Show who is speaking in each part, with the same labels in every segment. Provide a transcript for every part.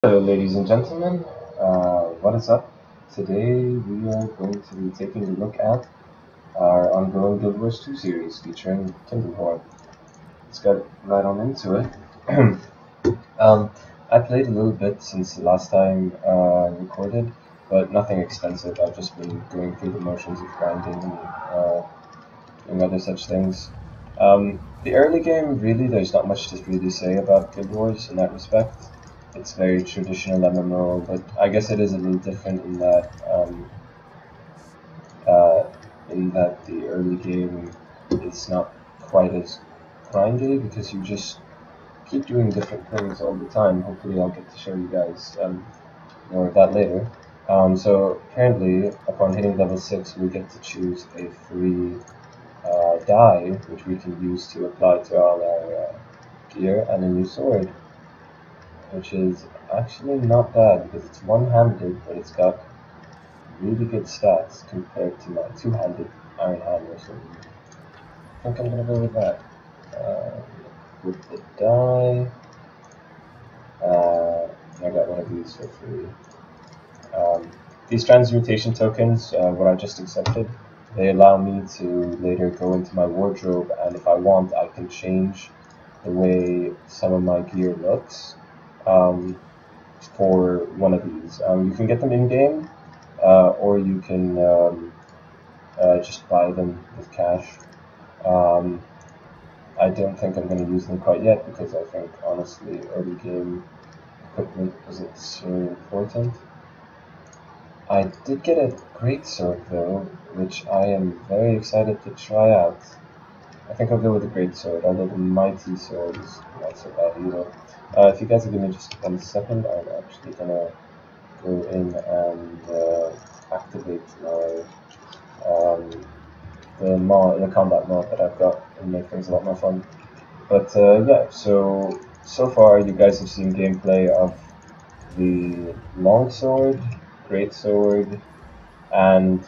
Speaker 1: Hello, ladies and gentlemen. What is up? Today we are going to be taking a look at our ongoing Guild Wars 2 series featuring Tindelhorn. Let's get right on into it. um, I played a little bit since the last time recorded, but nothing extensive. I've just been going through the motions of grinding and doing other such things. The early game, really, there's not much to really say about Guild Wars in that respect. It's very traditional MMO, but I guess it is a little different uh, in that the early game is not quite as grindy because you just keep doing different things all the time. Hopefully, I'll get to show you guys more of that later. So apparently, upon hitting level 6, we get to choose a free die, which we can use to apply to all our gear, and a new sword, which is actually not bad because it's one-handed, but it's got really good stats compared to my two-handed iron hammer. So I think I'm gonna go with that. With the die, I got one of these for free. These transmutation tokens, what I just accepted, they allow me to later go into my wardrobe, and if I want, I can change the way some of my gear looks um, for one of these. You can get them in game, or you can just buy them with cash. Um, I don't think I'm going to use them quite yet because I think honestly early game equipment isn't so important. I did get a great sword though, which I am very excited to try out. I think I'll go with the great sword, although the mighty sword is not so bad either. If you guys will give me just 1 second, I'm actually gonna go in and activate my the combat mod that I've got and make things a lot more fun. But yeah, so far you guys have seen gameplay of the longsword, great sword, and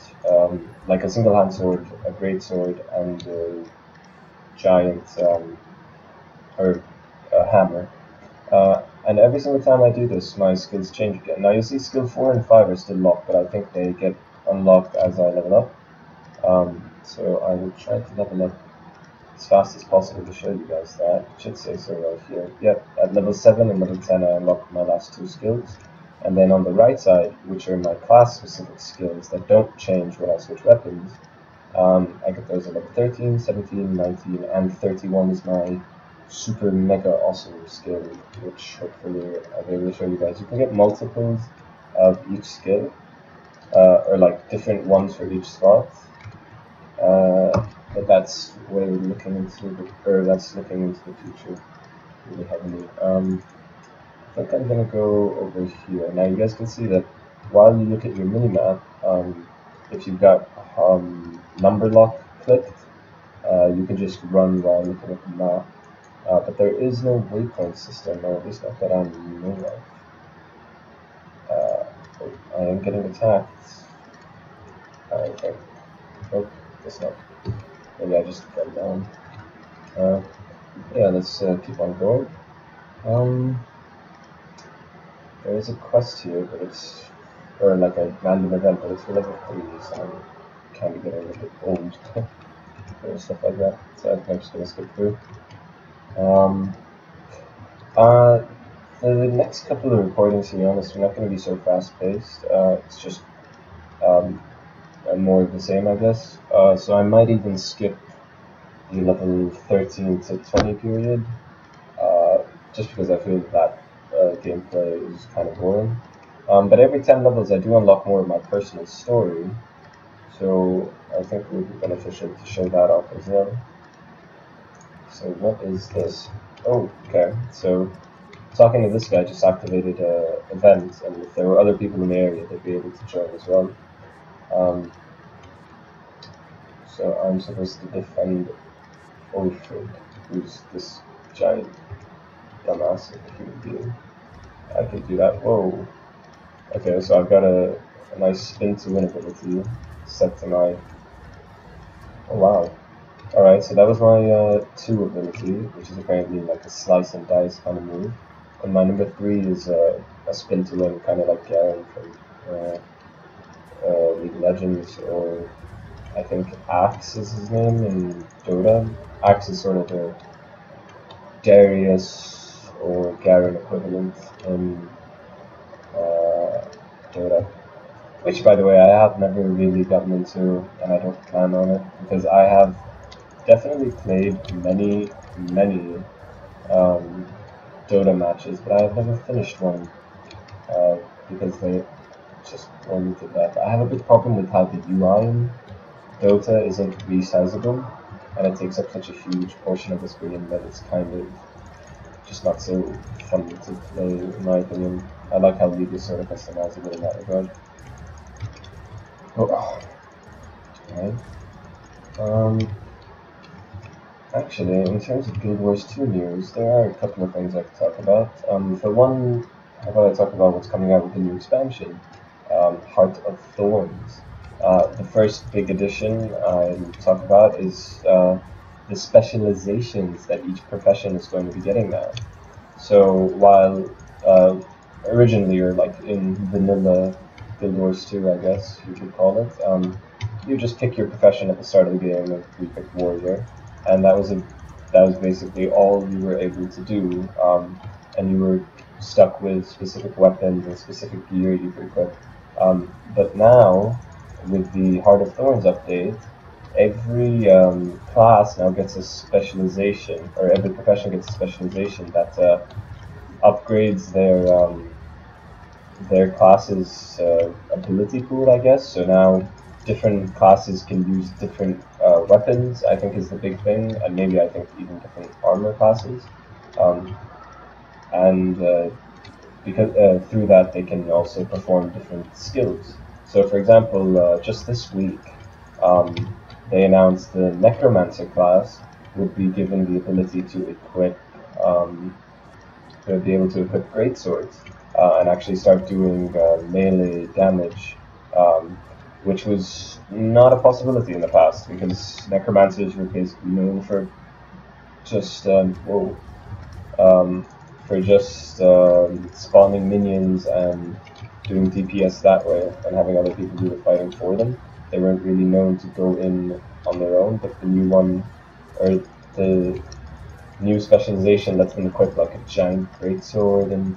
Speaker 1: like a single hand sword, a great sword, and a giant or a hammer. And every single time I do this, my skills change again. Now you'll see skill 4 and 5 are still locked, but I think they get unlocked as I level up. So I will try to level up as fast as possible to show you guys that. It should say so right here. Yep, at level 7 and level 10 I unlocked my last 2 skills. And then on the right side, which are my class specific skills that don't change when I switch weapons, I get those at level 13, 17, 19, and 31 is my super mega awesome skill, which hopefully I'll be able to show you guys. You can get multiples of each skill, or like different ones for each slot. But that's way looking into that's looking into the future really heavily. I think I'm gonna go over here. Now you guys can see that while you look at your minimap, if you've got number lock clicked, you can just run while looking at the map. But there is no waypoint system, or at least not that I know of. I am getting attacked. I think. Nope, guess not. Maybe I just fell down. Yeah, let's keep on going. There is a quest here, but it's or like a random event, but it's for level 3, so I'm kind of getting a bit old for stuff like that. So I think I'm just gonna skip through. Um, uh, the next couple of recordings, to be honest, are not going to be so fast-paced. It's just more of the same, I guess. So I might even skip the level 13 to 20 period, just because I feel that gameplay is kind of boring. But every 10 levels I do unlock more of my personal story, so I think it would be beneficial to show that off as well. So what is this? Oh, okay. So talking to this guy just activated an event, and if there were other people in the area, they'd be able to join as well. So I'm supposed to defend Ulfrid, who's this giant dumbass of a human being. I could do that. Whoa. Okay, so I've got a nice spin to win ability set to my... Oh wow. Alright, so that was my 2 ability, which is apparently like a slice and dice kind of move. And my number 3 is a spin to win, kind of like Garen from League of Legends, or I think Axe is his name in Dota. Axe is sort of a Darius or Garen equivalent in Dota. Which, by the way, I have never really gotten into, and I don't plan on it, because I have definitely played many Dota matches, but I have never finished one, because they just bore me to death. I have a big problem with how the UI in Dota isn't resizable, and it takes up such a huge portion of the screen that it's kind of just not so fun to play, in my opinion. I like how League is sort of customizable in that regard. Oh, right. Actually, in terms of Guild Wars 2 news, there are a couple of things I could talk about. For one, how about I talk about what's coming out with the new expansion, Heart of Thorns. The first big addition I'll talk about is the specializations that each profession is going to be getting now. So while originally, or like in vanilla Guild Wars 2, I guess you could call it, you just pick your profession at the start of the game, like you pick warrior, and that was basically all you were able to do, and you were stuck with specific weapons and specific gear you could equip. But now, with the Heart of Thorns update, every class now gets a specialization, or every profession gets a specialization that upgrades their class's ability pool, I guess. So now different classes can use different weapons, I think is the big thing, and maybe I think even different armor classes. And because through that they can also perform different skills. So for example, just this week, they announced the Necromancer class would be given the ability to equip, to be able to equip greatswords, and actually start doing melee damage, which was not a possibility in the past, because Necromancers were basically known for just spawning minions and doing DPS that way, and having other people do the fighting for them. They weren't really known to go in on their own, but the new one, or the new specialization lets them equip like a giant greatsword and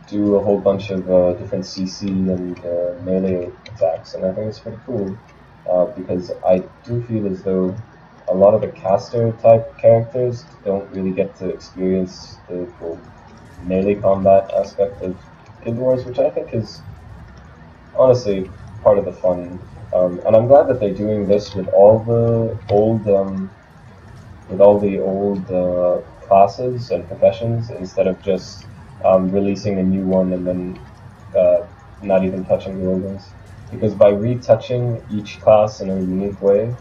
Speaker 1: do a whole bunch of different CC and melee attacks, and I think it's pretty cool, because I do feel as though a lot of the caster type characters don't really get to experience the melee combat aspect of Guild Wars, which I think is honestly part of the fun. And I'm glad that they're doing this with all the old classes and professions, instead of just releasing a new one and then not even touching the old ones. Because by retouching each class in a unique way,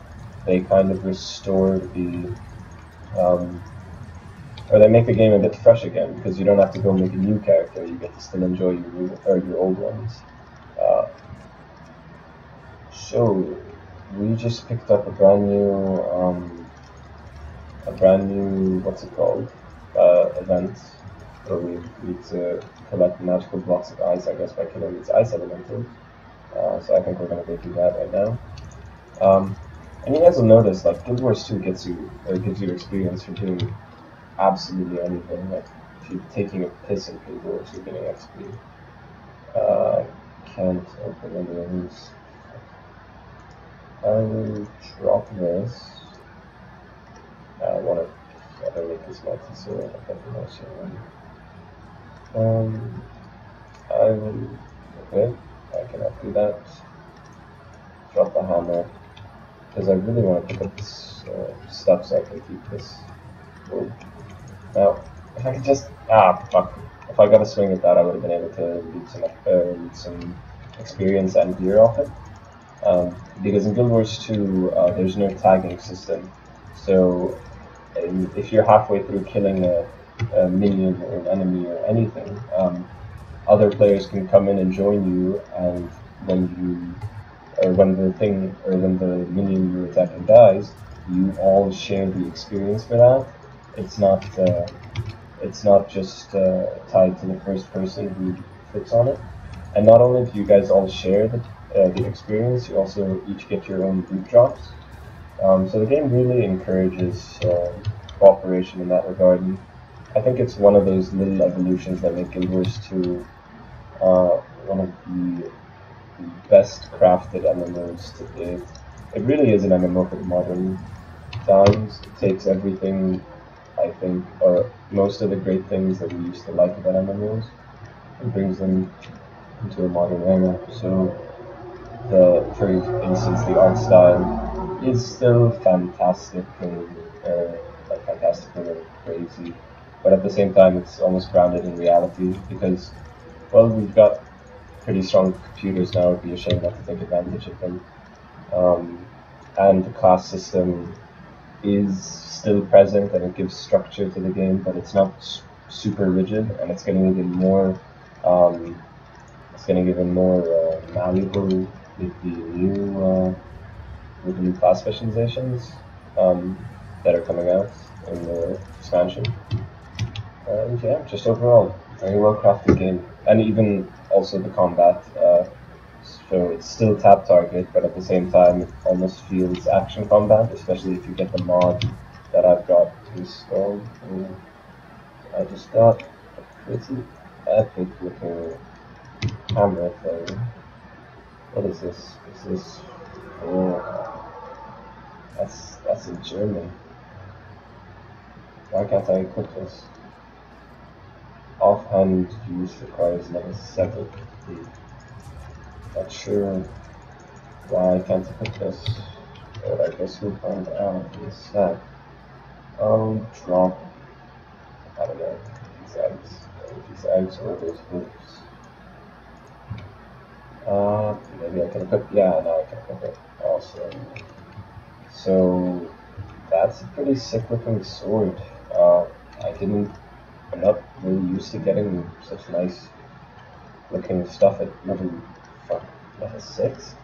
Speaker 1: they kind of restore the, or they make the game a bit fresh again, because you don't have to go make a new character, you get to still enjoy your old ones. So, we just picked up a brand new, what's it called, event, where we need to collect magical blocks of ice, I guess, by killing these ice elementals. So I think we're going to go do that right now. And you guys will notice, like, Guild Wars 2 gives you experience for doing absolutely anything. Like, if you're taking a piss in Guild Wars, you're getting XP. Can't open any of these. I will drop this. I want to make this multi-sword. I got the mouse here. I will. Okay, I cannot do that. Drop the hammer, because I really want to pick up this stuff so I can keep this. Cool. Now, if I could just fuck. If I got a swing at that, I would have been able to lead some experience and gear off it. Because in Guild Wars 2, there's no tagging system. So if you're halfway through killing a minion or an enemy or anything, other players can come in and join you, and when the minion you're attacking dies, you all share the experience for that. it's not just tied to the first person who flips on it. And not only do you guys all share the experience, you also each get your own loot drops. So the game really encourages cooperation in that regard. And I think it's one of those little evolutions that make Guild Wars 2 one of the best crafted MMOs to date. It really is an MMO for the modern times. It takes everything, I think, or most of the great things that we used to like about MMOs, and brings them into a modern era. So, for instance, the art style is still fantastic and like fantastical and crazy, but at the same time, it's almost grounded in reality because, well, we've got pretty strong computers now. It'd be a shame not to take advantage of them. And the class system is still present and it gives structure to the game, but it's not super rigid, and it's getting even more malleable with the new class specializations that are coming out in the expansion. And yeah, just overall, very well crafted game, and even also the combat. So it's still tap target, but at the same time, it almost feels action combat, especially if you get the mod that I've got installed. I just got a pretty epic looking camera thing. What is this? Is this? Oh, that's in German. Why can't I equip this? Offhand use requires level 7. Not sure why I can't equip this, but I guess we'll find out in a sec. Drop. I don't know. These eggs or those hoops. Maybe I can equip. Yeah, now I can equip it. Awesome. So that's a pretty sick looking sword. I'm not really used to getting such nice looking stuff at level 6.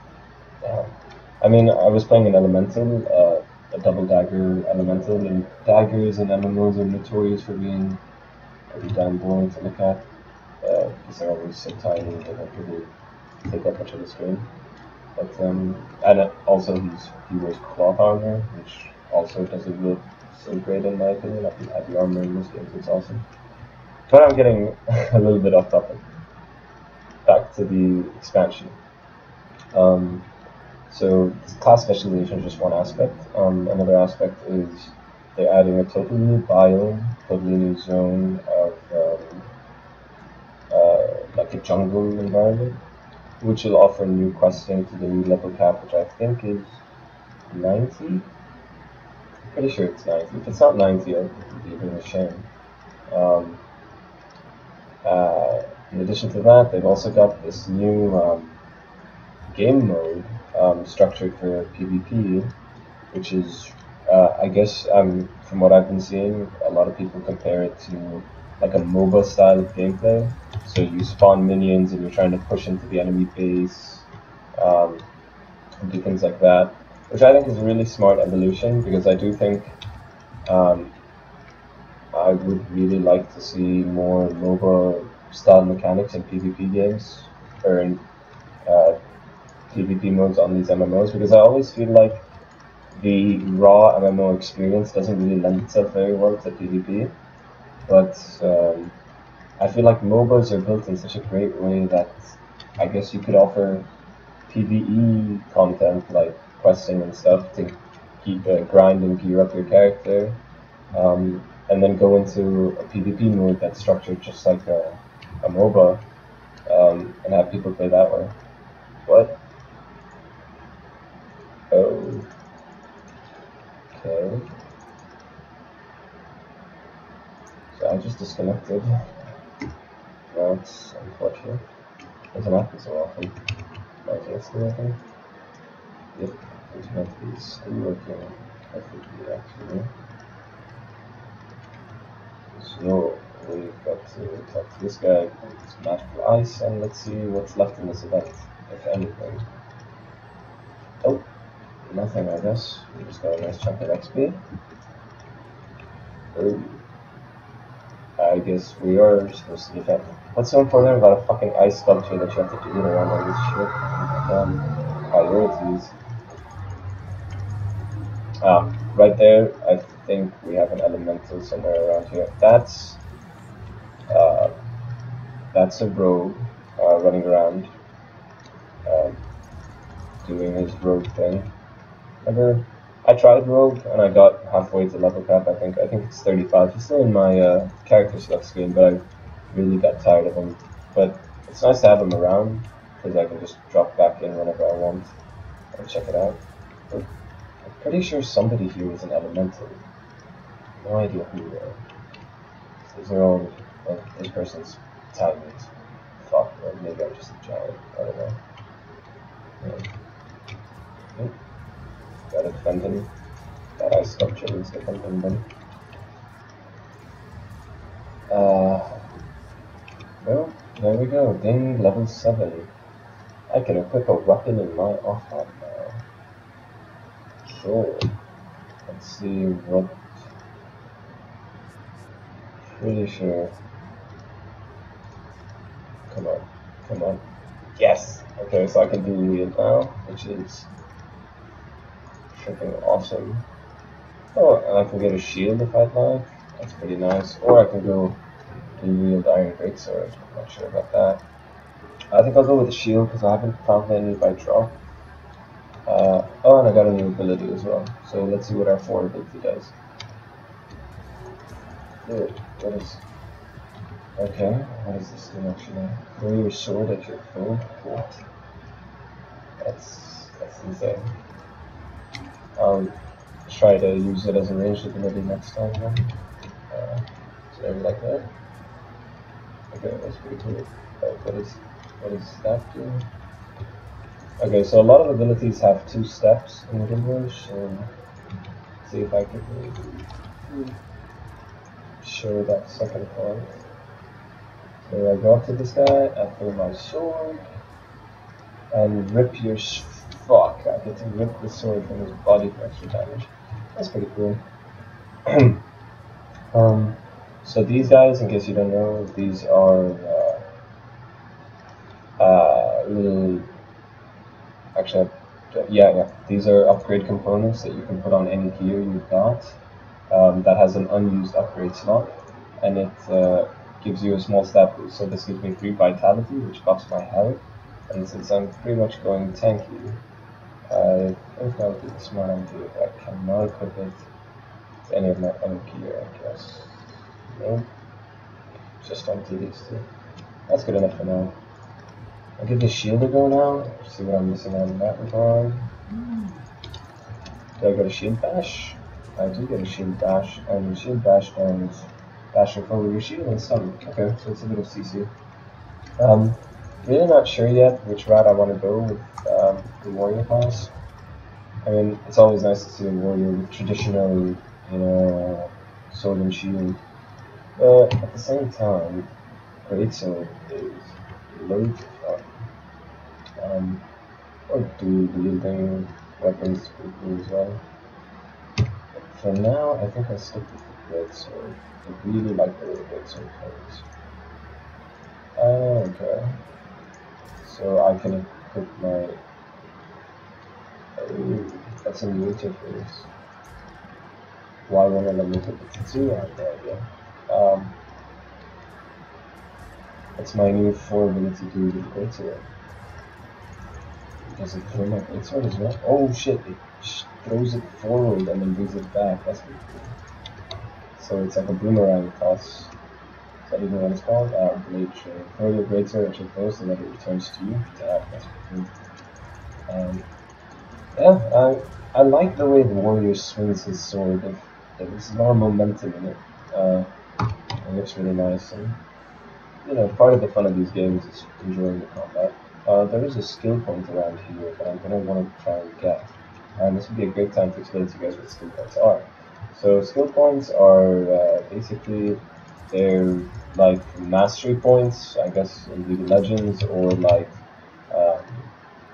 Speaker 1: I mean, I was playing an elemental, a double dagger elemental, and daggers and MMOs are notorious for being pretty damn boring to look at, because they're always so tiny and they don't really take up much of the screen. But and also he wears cloth armor, which also doesn't look so great in my opinion. I think heavy armor in most games it's awesome. But I'm getting a little bit off topic. Back to the expansion. So class specialization is just one aspect. Another aspect is they're adding a totally new biome, totally new zone of like a jungle environment, which will offer new questing to the new level cap, which I think is 90. Pretty sure it's 90. If it's not 90, it would be a bit of a shame. In addition to that, they've also got this new game mode structured for PvP, which is, I guess, from what I've been seeing, a lot of people compare it to like a MOBA style of gameplay. So you spawn minions and you're trying to push into the enemy base, and do things like that, which I think is a really smart evolution, because I do think I would really like to see more MOBA style mechanics in PvP games, or in PvP modes on these MMOs, because I always feel like the raw MMO experience doesn't really lend itself very well to PvP, but I feel like MOBAs are built in such a great way that I guess you could offer PvE content like questing and stuff to keep grind and gear up your character, and then go into a PvP mode that's structured just like a MOBA, and have people play that way. What? Oh. Okay. So I just disconnected. That's unfortunate. Doesn't happen so often. My internet's still working? Yep, internet is still working perfectly actually. So we've got to talk to this guy with magical ice, and let's see what's left in this event, if anything. Oh, nothing I guess. We just got a nice chunk of XP. Oh. I guess we are supposed to defend. What's so important about a fucking ice sculpture that you have to do it around all this shit? Priorities. Right there, I think we have an elemental somewhere around here. Uh, that's a rogue running around um, doing his rogue thing. I tried rogue and I got halfway to level cap. I think it's 35. He's still in my character select screen, but I really got tired of him. But it's nice to have him around because I can just drop back in whenever I want and check it out. But I'm pretty sure somebody here is an elemental. No idea who they are. These are all. Well, this person's tiny as fuck, or maybe I'm just a giant. I don't know. Yeah. Gotta defend him. That ice sculpture needs to defend him. Well, there we go. Ding, level 7. I can equip a weapon in my offhand now. Sure. Let's see what. Pretty sure. Come on. Come on. Yes! Okay, so I can do wield now, which is freaking awesome. Oh, and I can get a shield if I'd like. That's pretty nice. Or I can go and wield Iron Greatsword. Not sure about that. I think I'll go with the shield because I haven't found any by drop. Oh, and I got a new ability as well. So let's see what our 4 ability does. Good. What is... Okay, what does this do actually? Throw your sword at your foe? What? That's insane. I'll try to use it as a ranged ability next time then. So maybe like that. Okay, that's pretty cool. What does that do? Okay, so a lot of abilities have 2 steps in Tindelhorn, so let's see if I can show that second part. So I go up to this guy, I pull my sword, and rip your fuck. I get to rip the sword from his body for extra damage. That's pretty cool. So these guys, in case you don't know, these are little. Actually, yeah. These are upgrade components that you can put on any gear you've got that has an unused upgrade slot, and it gives you a small stat boost. So this gives me 3 vitality, which buffs my health, and since I'm pretty much going tanky, I think that would be the smart idea. I cannot equip it to any of my own gear, I guess. No, just onto these 2. That's good enough for now. I'll give the shield a go now, see what I'm missing out in that regard. Do I get a shield bash? I do get a shield bash, and the shield bash does bash your foe with your shield and stun. Okay, so it's a bit of CC. Really not sure yet which route I want to go with the warrior class. I mean, it's always nice to see a warrior with traditional, sword and shield. But at the same time, greatsword is loads of fun. Or dual wielding weapons is pretty cool as well. But for now, I think I'll stick with the greatsword. I really like the way the greatsword plays. Okay. So I can equip my... Oh, that's a new interface. Why won't I let me equip it to 2? I have no idea. That's my new 4 ability to do with greatsword. Does it throw my greatsword as well? Oh shit, it throws it forward and then brings it back. That's pretty cool. So it's like a boomerang toss. Is that even what it's called? Blade trade. Throw your greatsword at your foe so that it returns to you. That's pretty cool. Yeah, I like the way the warrior swings his sword. There's a lot of momentum in it. It looks really nice. And, part of the fun of these games is enjoying the combat. There is a skill point around here that I'm going to want to try and get. And this would be a great time to explain to you guys what skill points are. So skill points are basically, they're like mastery points, I guess, in League of Legends, or like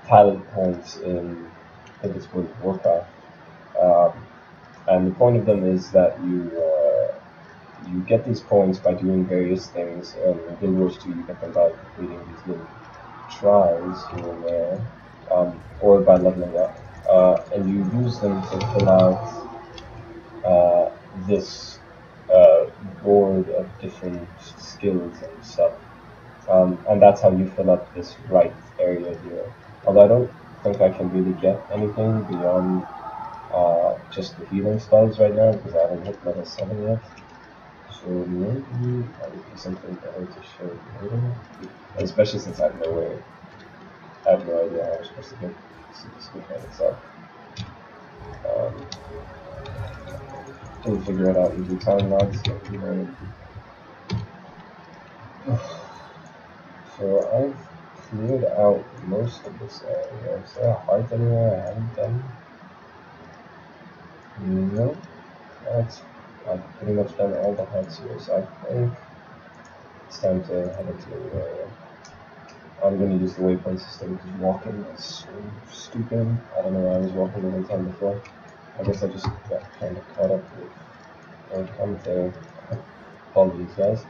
Speaker 1: talent points in, I think it's called Warcraft. And the point of them is that you you get these points by doing various things. In Guild Wars 2, you get them by completing these little tries here and there, or by leveling up. And you use them to fill out this board of different skills and stuff. And that's how you fill up this right area here. Although I don't think I can really get anything beyond just the healing spells right now because I haven't hit level 7 yet. So maybe that would be something better to show you later. Especially since I have no way. I have no idea how I'm supposed to get this mechanics up. We'll figure it out in due time, lads. So I've cleared out most of this area. Is there a heart anywhere I haven't done? No. I've pretty much done all the hearts here, so I think it's time to head into the new area. I'm going to use the waypoint system because walking is so stupid. I don't know why I was walking the whole time before. I guess I just got kind of caught up with commentary. Apologies, guys.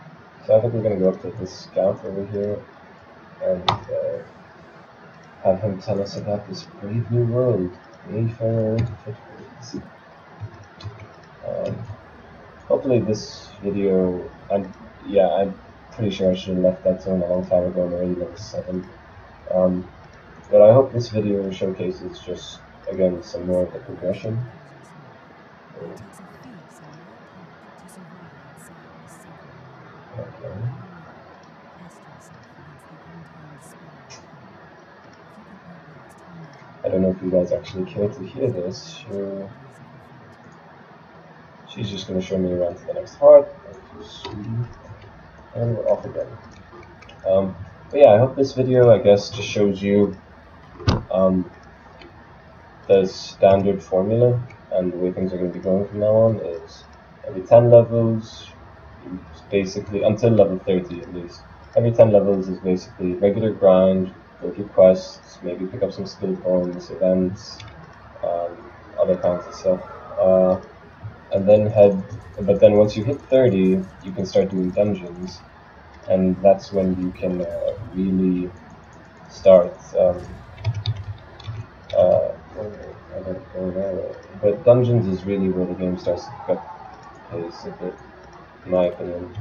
Speaker 1: So I think we're going to go up to this scout over here and have him tell us about this brave new world, Wayfarer Footprints. Hopefully this video, I'm pretty sure I should have left that zone a long time ago and already level 7. But I hope this video showcases just, again, some more of the progression. Okay. I don't know if you guys actually care to hear this. She's just going to show me around to the next heart. And we're off again. But yeah, I hope this video, I guess, just shows you the standard formula and the way things are going to be going from now on is every 10 levels, basically, until level 30 at least, every 10 levels is basically regular grind, go do quests, maybe pick up some skill points, events, other kinds of stuff. And then but then once you hit 30, you can start doing dungeons, and that's when you can really start. I don't go there, but dungeons is really where the game starts to pick up pace a bit, in my opinion,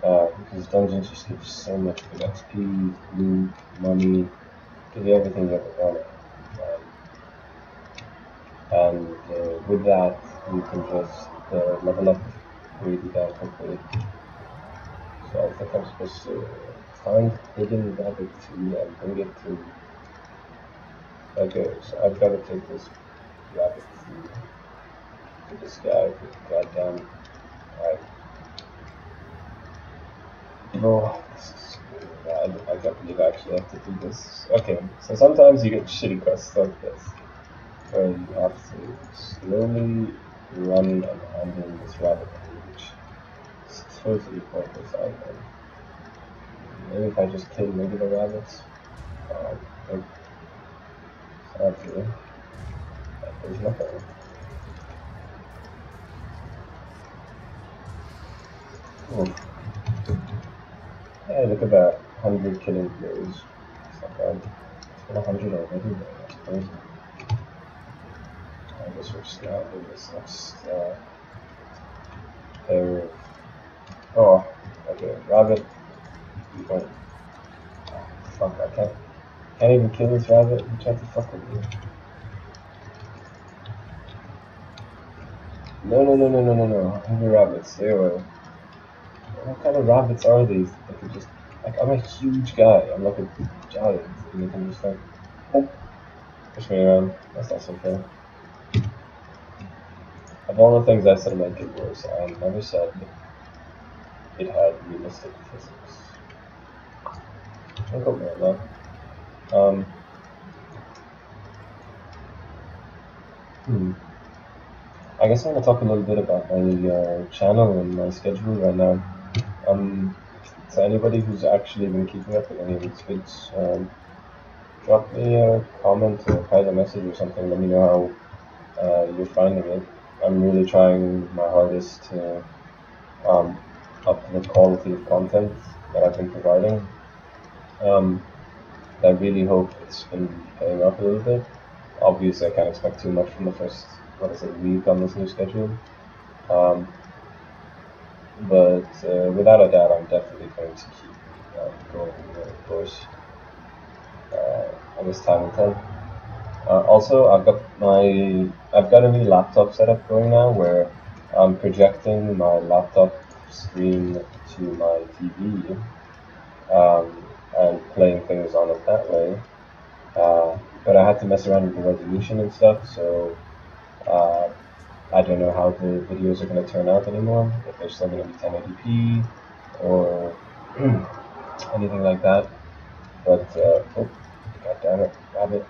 Speaker 1: because dungeons just give so much good XP, loot, money, give you everything you ever wanted. And with that, you can just level up really damn quickly. So I think I'm supposed to find hidden rabbit tree and bring it to. Okay, so I've got to take this rabbit tree to this guy. Goddamn. Alright. Oh, this is bad. I can't believe I actually have to do this. Okay, so sometimes you get shitty quests like this, where you have to slowly run and handle this rabbit which is totally pointless, I think. Maybe if I just kill regular rabbits, sadly, there's nothing. Ooh. Hey, look at that, 100 killing blows. It's not bad. It's been 100 already, that's crazy. I guess we're just gonna do this next pair of. Oh, okay, rabbit. You don't. Oh, fuck, I can't even kill this rabbit. You tried to fuck with me. No. Heavy rabbits, stay away. What kind of rabbits are these? They could just. Like, I'm a huge guy. I'm like a giant. And they can just like. Oh, push me around. That's not so fair. Of all the things I said about Guild Wars, I never said it had realistic physics. Don't go there, though. I guess I'm gonna talk a little bit about my channel and my schedule right now. So anybody who's actually been keeping up with any of these vids, drop me a comment or a private message or something. Let me know how you're finding it. I'm really trying my hardest to up the quality of content that I've been providing. I really hope it's been paying off a little bit. Obviously, I can't expect too much from the first, week on this new schedule. But without a doubt, I'm definitely going to keep going with it, of course. I guess time will tell. Also, I've got a new laptop setup going now where I'm projecting my laptop screen to my TV and playing things on it that way. But I had to mess around with the resolution and stuff, so I don't know how the videos are going to turn out anymore. If they're still going to be 1080p or anything like that. But oh, god damn it, rabbit.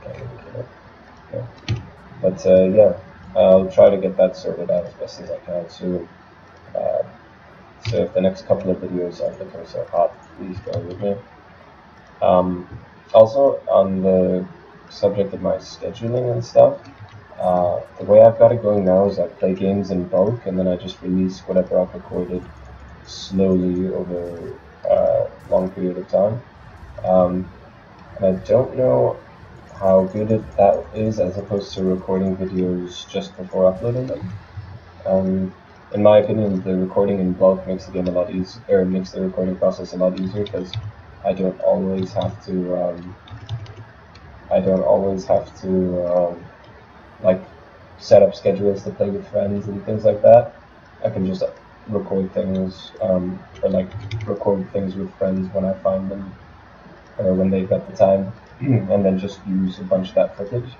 Speaker 1: Can't really kill it. Yeah. But yeah, I'll try to get that sorted out as best as I can soon. So if the next couple of videos aren't looking so hot, please bear with me. Also, on the subject of my scheduling and stuff, the way I've got it going now is I play games in bulk and then I just release whatever I've recorded slowly over a long period of time. And I don't know how good that is as opposed to recording videos just before uploading them. In my opinion, the recording in bulk makes the game a lot easier, or makes the recording process a lot easier because I don't always have to like set up schedules to play with friends and things like that. I can just record things or like record things with friends when I find them or when they've got the time, and then just use a bunch of that footage.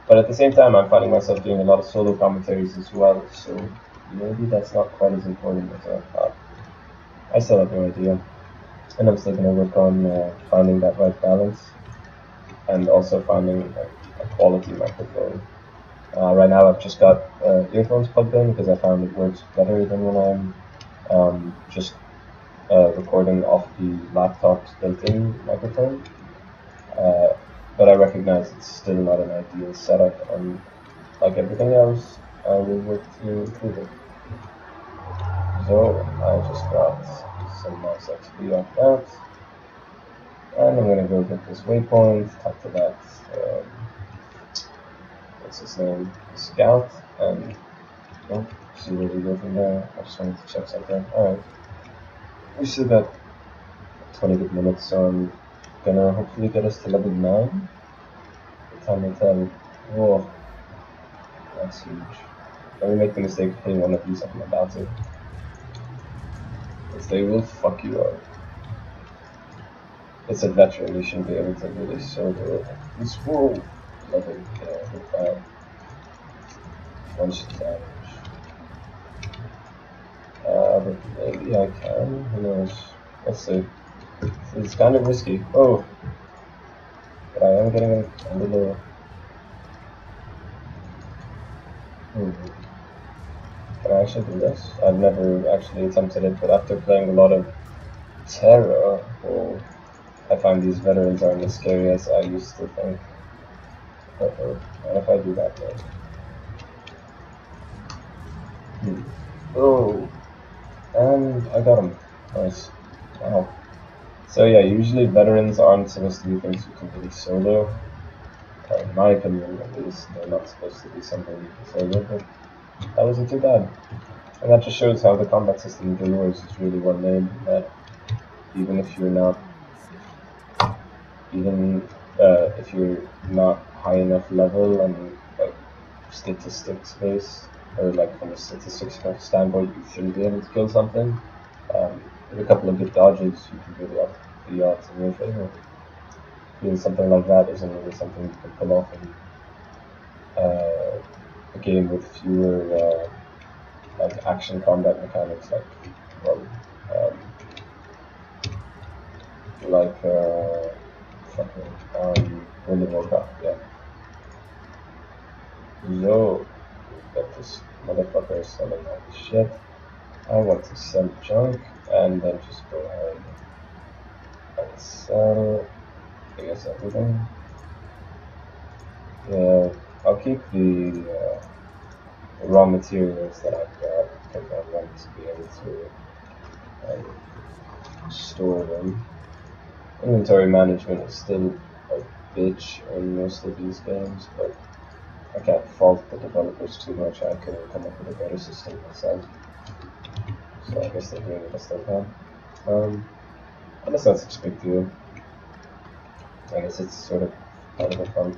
Speaker 1: But at the same time, I'm finding myself doing a lot of solo commentaries as well, so maybe that's not quite as important as I thought. I still have no idea, and I'm still going to work on finding that right balance, and also finding a quality microphone. Right now, I've just got earphones plugged in because I found it works better than when I'm just recording off the laptop's built-in microphone. But I recognize it's still not an ideal setup, and like everything else, I will work to improve it. So I just got some nice XP off that, and I'm gonna go get this waypoint, talk to that, what's his name, Scout, and see where we go from there. I just wanted to check something. Alright, we still got 20 good minutes, so I'm gonna hopefully get us to level 9. The time will tell. Whoa, that's huge. Let me make the mistake of hitting one of these, I'm about to. Because they will fuck you up. It's a veteran, you shouldn't be able to do this, so good. This whoa, level, yeah, with that. Bunch of damage. But maybe I can, who knows. Let's see. It's kind of risky. Oh! But I am getting a little... Can I actually do this? I've never actually attempted it, but after playing a lot of Terra, I find these veterans aren't as scary as I used to think. And if I do that then... Oh! And I got him. Nice. Wow. So yeah, usually veterans aren't supposed to be things you can really solo. In my opinion, at least, they're not supposed to be something you can solo, but that wasn't too bad. And that just shows how the combat system in Wars is really well made, that even if you're not high enough level and like statistics based, or like from a statistics standpoint, you shouldn't be able to kill something. With a couple of good dodges, you can really up the odds in your favor. Doing something like that isn't really something you can pull off in a game with fewer like action combat mechanics, like World of Warcraft, yeah. So, got this motherfucker selling all the shit. I want to sell junk and then just go ahead and sell, I guess, everything. Yeah, I'll keep the raw materials that I've got because I want to be able to store them. Inventory management is still a bitch in most of these games, but I can't fault the developers too much. I couldn't come up with a better system myself, so I guess they're doing the best they can. And it's not such a big deal. I guess it's sort of part of the fun.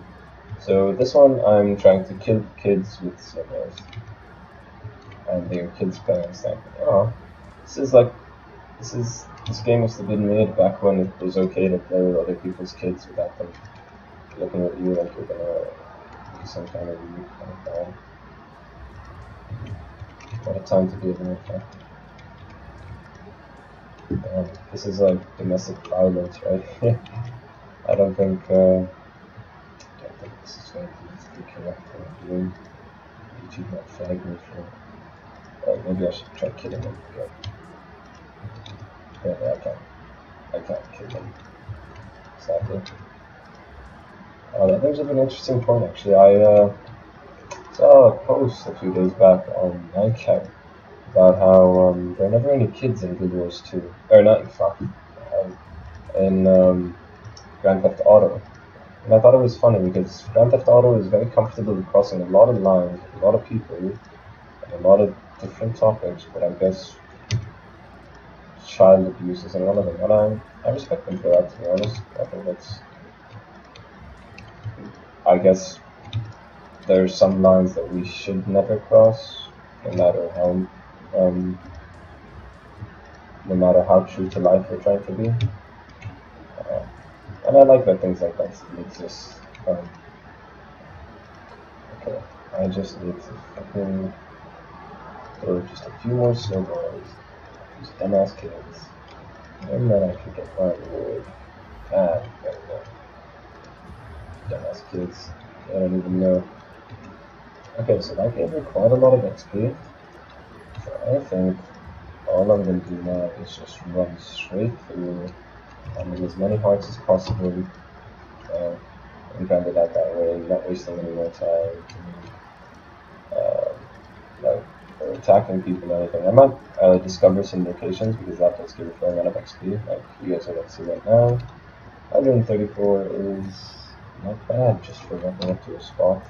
Speaker 1: So this one, I'm trying to kill kids with snowballs, and their kids playing like, oh, this game must have been made back when it was okay to play with other people's kids without them looking at you like you're gonna be some kind of weird kind of guy. What a time to be a nerd. This is like domestic violence, right? I don't think this is going to be the correct thing to do. YouTube might flag me for. Maybe I should try killing him. Apparently I can't kill him. Sadly. That brings up an interesting point actually. I saw a post a few days back on Nightcap about how there are never any kids in Guild Wars 2. Or not, fuck. In Grand Theft Auto. And I thought it was funny because Grand Theft Auto is very comfortable with crossing a lot of lines, with a lot of people, and a lot of different topics, but I guess child abuse isn't one of them. And I respect them for that, to be honest. I think that's... I guess there's some lines that we should never cross, no matter how true to life we're trying to be. And I like that things like that exist. Okay, I just need to fucking throw just a few more snowballs. These dumbass kids. And then I can get my reward. There we go. Dumbass kids. I don't even know. Okay, so that gave me quite a lot of XP. So I think all I'm going to do now is just run straight through and with as many hearts as possible, and grind it out that way, not wasting any more time, like attacking people or anything. I might discover some locations because that does give a fair amount of XP, like you guys are going to see right now. 134 is not bad just for walking up to a spot.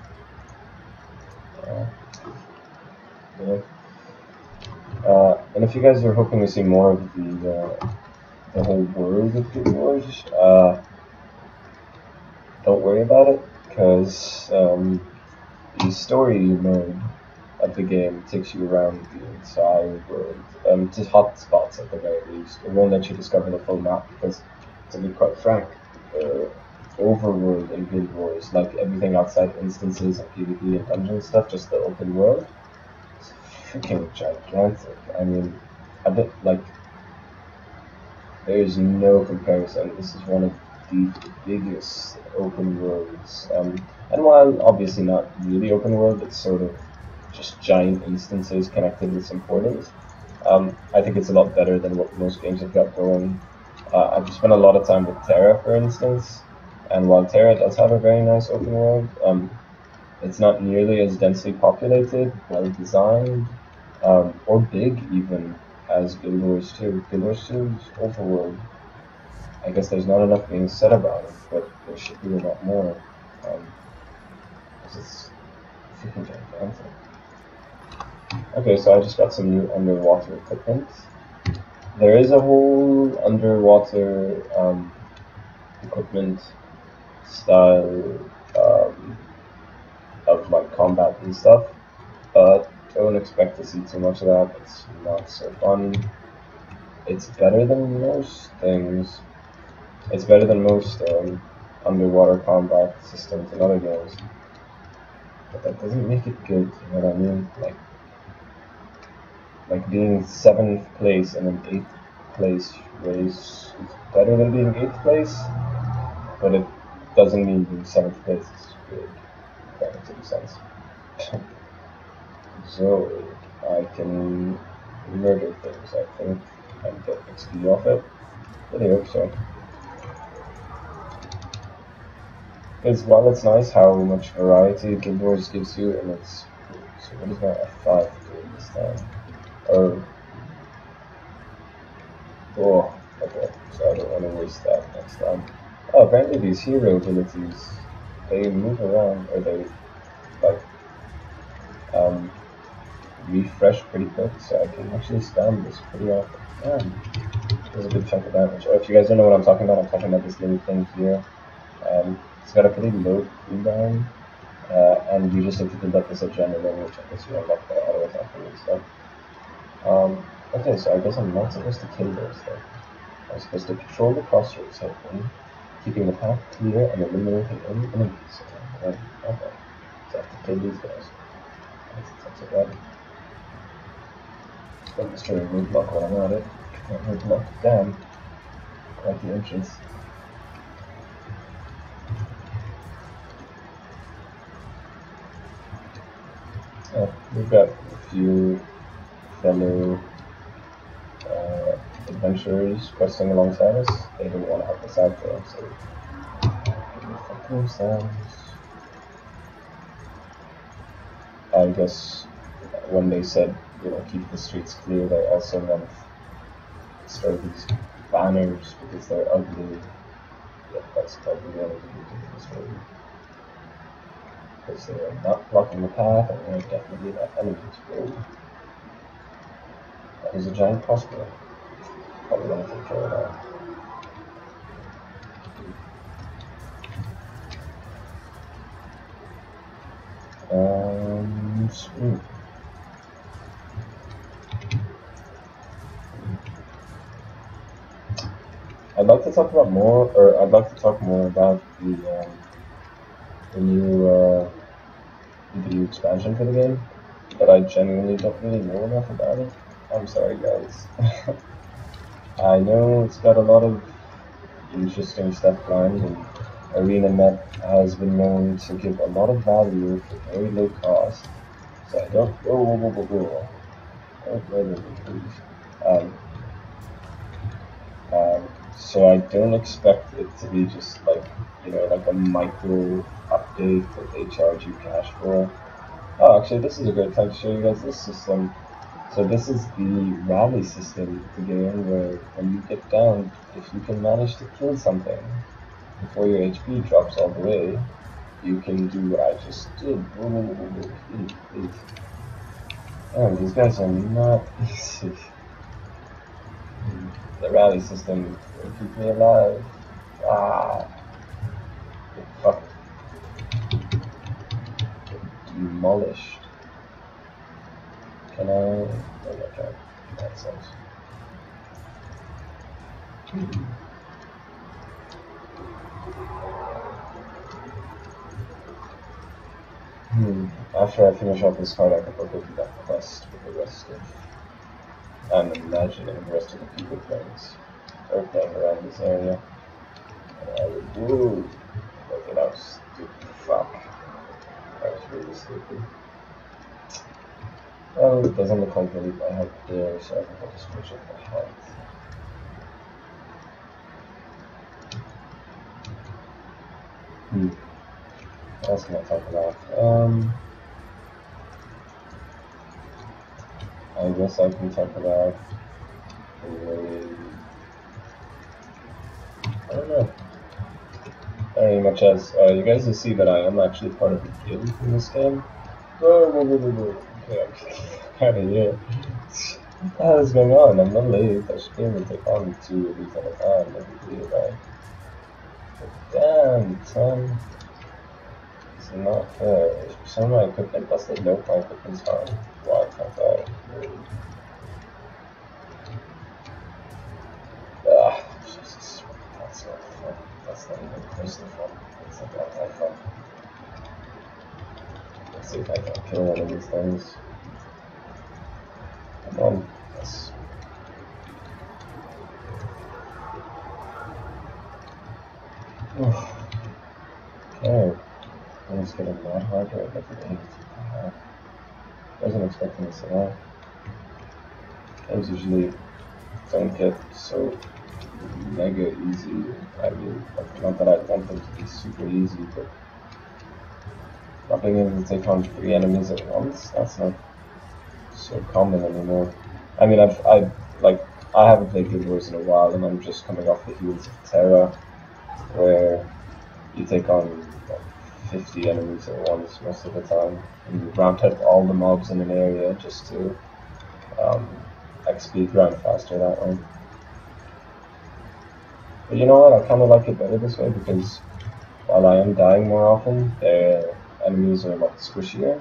Speaker 1: And if you guys are hoping to see more of the whole world of Guild Wars, don't worry about it, because the story mode of the game takes you around the entire world, to hot spots at the very least. It won't let you discover the full map because, to be quite frank, overworld in Guild Wars, like everything outside instances and PvP and dungeon stuff, just the open world, it's freaking gigantic. I mean, there's no comparison. This is one of the biggest open worlds. And while obviously not really open world, it's sort of just giant instances connected with some portals. I think it's a lot better than what most games have got going. I've spent a lot of time with Terra, for instance, and while Terra does have a very nice open world, it's not nearly as densely populated, well designed, or big even as Guild Wars 2. Guild Wars 2 is overworld. I guess there's not enough being said about it, but there should be a lot more. Because it's freaking gigantic. Okay, so I just got some new underwater equipment. There is a whole underwater equipment style of like combat and stuff, but don't expect to see too much of that. It's not so fun. It's better than most things. It's better than most underwater combat systems in other games, but that doesn't make it good. You know what I mean? Like being 7th place in an 8th place race is better than being 8th place, but it doesn't mean being 7th place is good. If that makes any sense. So I can murder things, I think, and get XP off it. Really hope so. Because while it's nice how much variety Guild Wars gives you in its So what is my F5 doing this time? Oh. Oh, okay. So I don't want to waste that next time. Oh, apparently these hero abilities, they move around, or they, like, refresh pretty quick, so I can actually spam this pretty often. Damn, there's a good chunk of damage. Oh, if you guys don't know what I'm talking about this little thing here. It's got a pretty low cooldown, and you just have to build up this adrenaline, which I guess you unlock the auto attack and stuff. Okay, so I guess I'm not supposed to kill those though. I'm supposed to patrol the crossroads hopefully, keeping the path clear and eliminating any enemies. Okay, so I have to kill these guys. That's it, right? Don't destroy a roadblock while I'm at it. Can't roadblock it down. Like the entrance. We've got a few fellow adventurers questing alongside us. They didn't want to help us out though, so fuck themselves. I guess when they said, you know, keep the streets clear, they also meant destroy these banners because they're ugly. Yeah, that's probably the only thing we can destroy. Because they are not blocking the path, and they're definitely not enemies. That is a giant crossbow. Probably gonna take care of that. Sweet. I'd like to talk about more, or I'd like to talk more about the new expansion for the game, but I genuinely don't really know enough about it. I'm sorry, guys. I know it's got a lot of interesting stuff planned, and ArenaNet has been known to give a lot of value for very low cost. So I don't. Whoa. Please. So I don't expect it to be just like, you know, like a micro update that they charge you cash for. Oh, actually, this is a great time to show you guys this system. So this is the rally system of the game, where when you get down, if you can manage to kill something before your HP drops all the way, you can do what I just did. Please. Oh, these guys are not easy. The rally system will keep me alive. Ah. Get fucked. Get demolished. Can I? Oh, I can't. That sucks. After I finish off this card, I think I'll go do that quest with the rest of. I'm imagining the rest of the people are playing around this area. And I would. Woo! Look at how stupid. Fuck. That was really stupid. Well, it doesn't look like I have there, so I think I'll just switch up the height. What else can I talk about? I guess I can talk about I don't know. Very much as you guys will see that I am actually part of the guild in this game. Whoa. Okay, I'm out of here. What the hell is going on? I'm not late. I should be able to take on 2 of these at a time. That'd be right. But damn, son. It's not fair. Some of my equipment, plus they know my equipment's hard. Why can't I? Jesus. That's not fun. That's not even close to fun. It's not that fun. Let's see if I can kill one of these things. Come on. Yes. Okay. Things getting a lot harder. I think it wasn't expecting this at all. Games usually don't get so mega easy. I mean, like, not that I want them to be super easy, but not being able to take on 3 enemies at once, that's not so common anymore. I mean, I haven't played Guild Wars in a while, and I'm just coming off the heels of Terra, where you take on like 50 enemies at once most of the time, and you round up all the mobs in an area just to XP grind faster that way. But you know what, I kind of like it better this way, because while I am dying more often, the enemies are a lot squishier,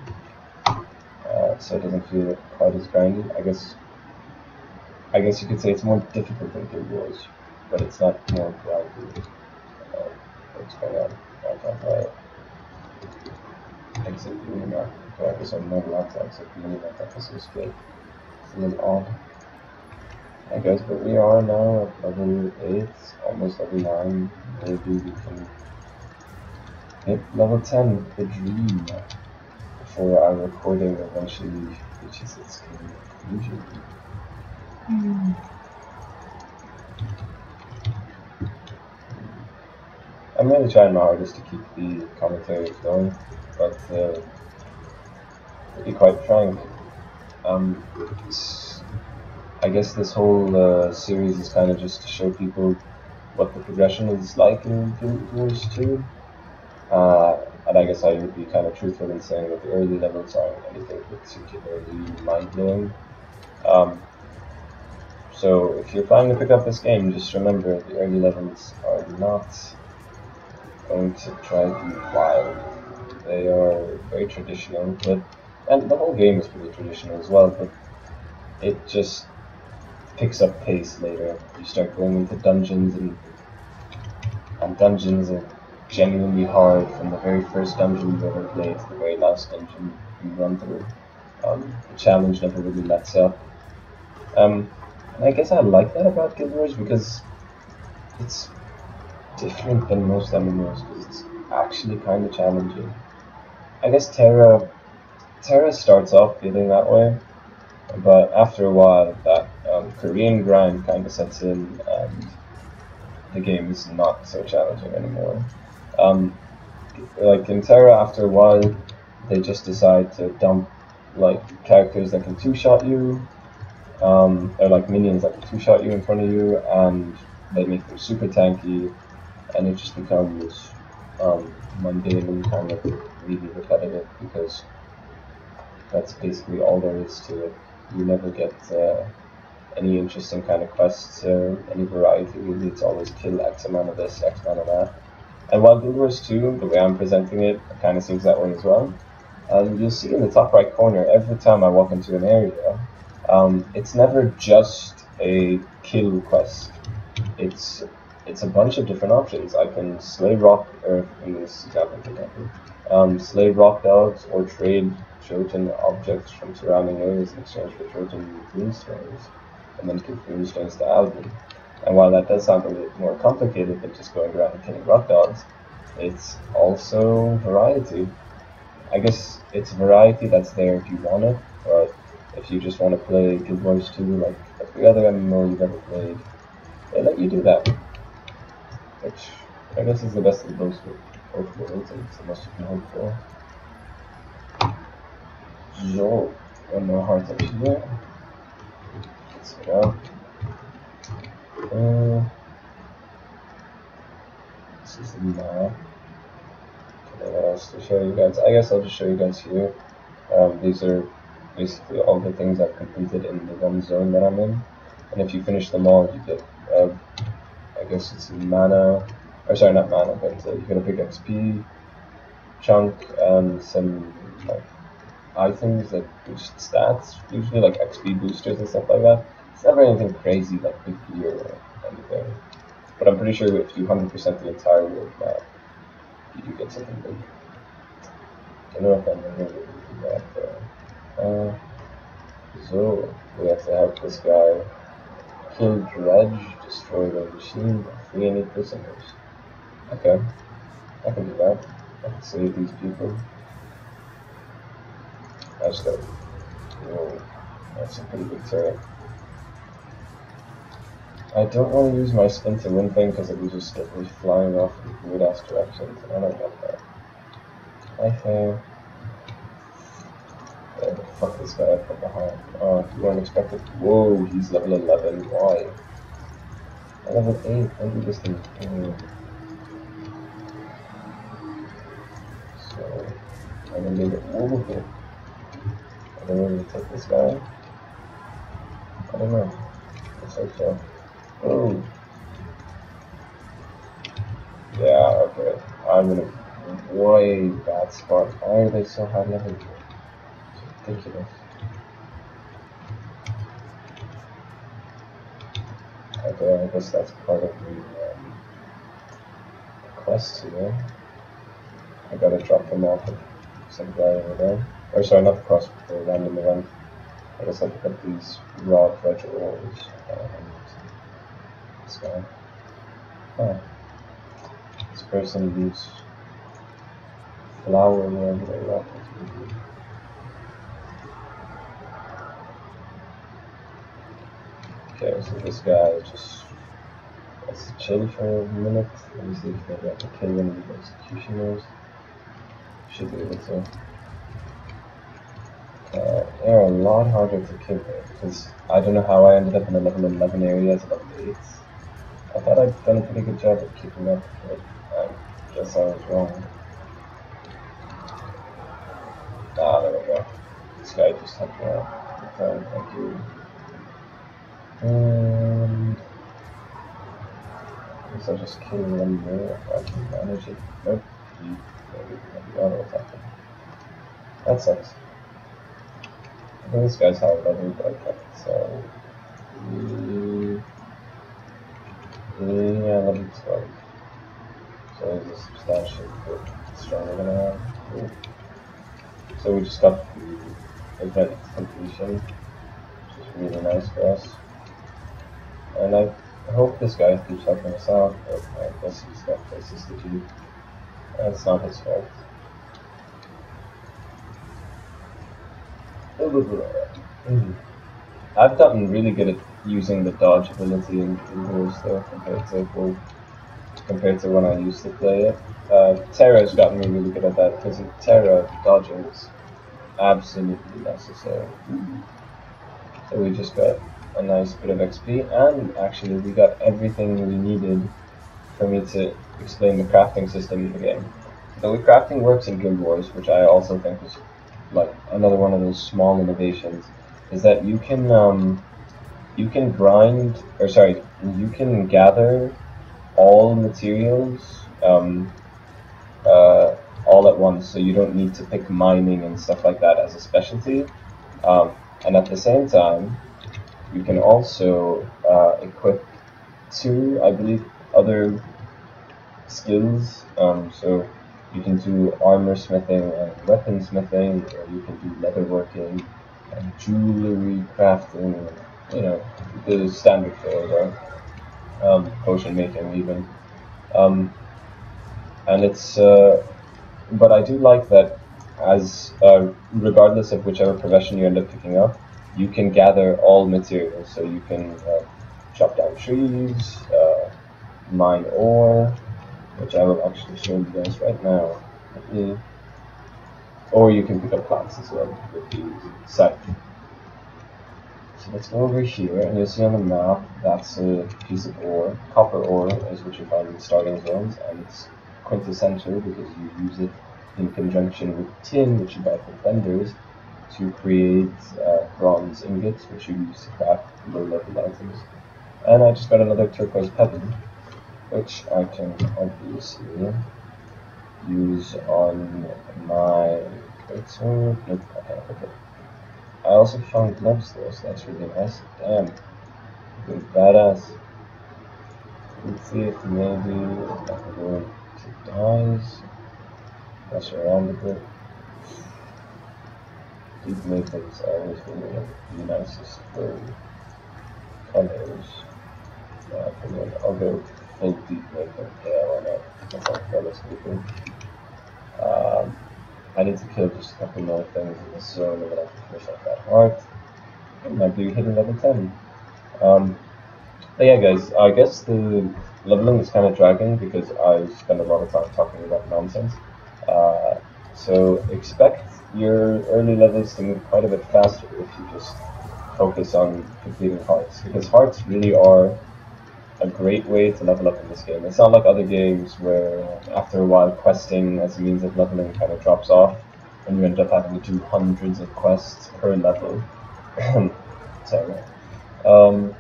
Speaker 1: so it doesn't feel quite as grindy. I guess you could say it's more difficult than Guild Wars, but it's not more grindy. What's going on? I can't exit Unimap. Okay, I guess I'm not allowed to exit Unimap. That was so straight. It's a little odd. I guess, but we are now at level 8, almost level 9. Maybe we can hit level 10 with the dream before our recording eventually reaches its conclusion. I'm really trying my hardest to keep the commentary going, but to be quite frank, I guess this whole series is kind of just to show people what the progression is like in Guild Wars 2. And I guess I would be kind of truthful in saying that the early levels aren't anything particularly mind-blowing. So if you're planning to pick up this game, just remember the early levels are not going to drive you wild. They are very traditional, and the whole game is pretty traditional as well, but it just picks up pace later. You start going into dungeons, and dungeons are genuinely hard from the very first dungeon you ever play to the very last dungeon you run through. The challenge never really lets up. And I guess I like that about Guild Wars, because it's different than most MMOs, because it's actually kind of challenging. I guess Terra starts off feeling that way, but after a while that Korean grind kind of sets in, and the game is not so challenging anymore. Like in Terra, after a while, they just decide to dump like characters that can two-shot you, or like minions that can two-shot you in front of you, and they make them super tanky, and it just becomes mundane and kind of really repetitive, because that's basically all there is to it. You never get any interesting kind of quests or any variety, really. It's always kill X amount of this, X amount of that. And while Guild Wars 2, the way I'm presenting it, kind of seems that way as well. You'll see in the top right corner, every time I walk into an area, it's never just a kill quest. It's a bunch of different options. I can slay rock, or in this example, for example, slay rock dogs or trade Trojan objects from surrounding areas in exchange for Trojan runestones, and then give runestones to Alvin. And while that does sound a bit more complicated than just going around and killing rock dogs, it's also variety. I guess it's variety that's there if you want it, but if you just want to play Guild Wars 2 like every other MMO you've ever played, they let you do that. Which I guess is the best of both worlds, and it's the most you can hope for. So, one more heart up here. Let's get out. This is the map. What else to show you guys? I guess I'll just show you guys here. These are basically all the things I've completed in the one zone that I'm in. And if you finish them all, you get, I guess it's mana, or sorry, not mana, but you get a big XP chunk and some like items that boost stats, usually like XP boosters and stuff like that. It's never anything crazy like big gear or anything, but I'm pretty sure if you 100% the entire world map, you do get something big. I don't know if I'm going to do that though. So we have to help this guy kill Dredge, destroy the machine, free any prisoners. Okay, I can do that. I can save these people. I just got. Whoa, that's a pretty big turret. I don't want to use my spin to win thing because it will just get me flying off in weird ass directions, and I don't want that. I think. Okay, fuck this guy up from behind. Oh, you weren't expected. Whoa, he's level 11. Why? Level 8. Don't do this thing. So, I'm gonna leave it. Whoa. I don't really take this guy. I don't know. Looks like so. Oh. Yeah, okay. I'm in a way bad spot. Why are they so high level? It's ridiculous. Okay, I guess that's part of the quest here. I gotta drop them off at some guy over there. Or sorry, not the quest, the random event. I guess I pick up these raw dredge ores and this guy. Huh. This person leaves flour wherever they want it. Okay, so this guy just let's chill for a minute. Let me see if maybe I can kill one of the executioners. Should be able to. They're a lot harder to kill here because I don't know how I ended up in a level 11 area as level 8. I thought I'd done a pretty good job of keeping up, but I guess I was wrong. Ah, there we go. This guy just helped me out. Okay, thank you. I guess I'll just kill one more if I can manage it. Nope. Maybe auto attacking. That sucks. I think this guy's high level, but I kept so. Yeah, level 12. So he's a substantially bit stronger than I am. Cool. So we just got the event completion, which is really nice for us. And I hope this guy keeps helping us out, but I guess he's got places to do. And it's not his fault. I've gotten really good at using the dodge ability in heroes though, compared to when I used to play it. Terra's gotten me really good at that because in Terra dodging is absolutely necessary. So we just got a nice bit of XP, and actually we got everything we needed for me to explain the crafting system in the game. The way crafting works in Guild Wars, which I also think is like another one of those small innovations, is that you can grind, or sorry, you can gather all materials all at once, so you don't need to pick mining and stuff like that as a specialty. And at the same time, you can also equip 2, I believe, other skills. So you can do armor smithing and weapon smithing, or you can do leatherworking and jewelry crafting, you know, the standard fare, right? Potion making even. And it's, but I do like that as, regardless of whichever profession you end up picking up, you can gather all materials. So you can chop down trees, mine ore, which I will actually show you guys right now. Or you can pick up plants as well with the scythe. So let's go over here, and you'll see on the map that's a piece of ore. Copper ore is what you find in starting zones, and it's quintessential because you use it in conjunction with tin, which you buy from vendors, to create bronze ingots, which you use to craft low-level items. And I just got another turquoise pebble, which I can obviously use on my greatsword. Nope, I can't equip it. I also found gloves though, so that's really nice. Damn, really badass. Let's see if maybe I can go to dyes. Mess around a bit. Deep makeup is always really the nicest for colors. I'll go full deep makeup. Yeah, why not? That's how colors people. I need to kill just a couple more things in this zone, and then I can finish off that heart. I might be hitting level 10. But yeah, guys, I guess the leveling is kind of dragging because I spend a lot of time talking about nonsense. So expect your early levels to move quite a bit faster if you just focus on completing hearts, because hearts really are a great way to level up in this game. It's not like other games where after a while questing as a means of leveling kind of drops off and you end up having to do hundreds of quests per level. Sorry. Um,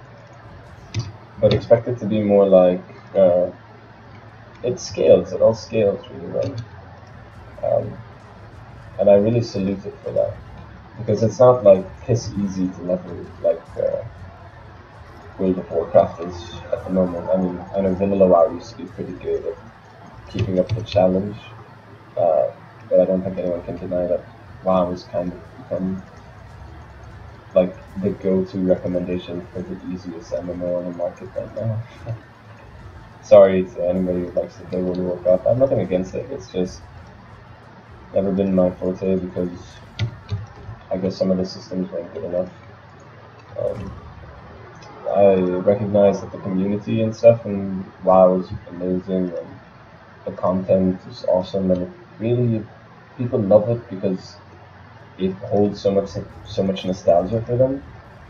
Speaker 1: but expect it to be more like it scales. It all scales really well, and I really salute it for that because it's not like piss easy to level like World of Warcraft is at the moment. I mean, I know Vanilla WoW used to be pretty good at keeping up the challenge, but I don't think anyone can deny that WoW has kind of become like the go-to recommendation for the easiest MMO on the market right now. Sorry to anybody who likes to play World of Warcraft. I have nothing against it. It's just never been my forte because I guess some of the systems weren't good enough. I recognize that the community and stuff and WoW is amazing and the content is awesome and it really people love it because it holds so much nostalgia for them.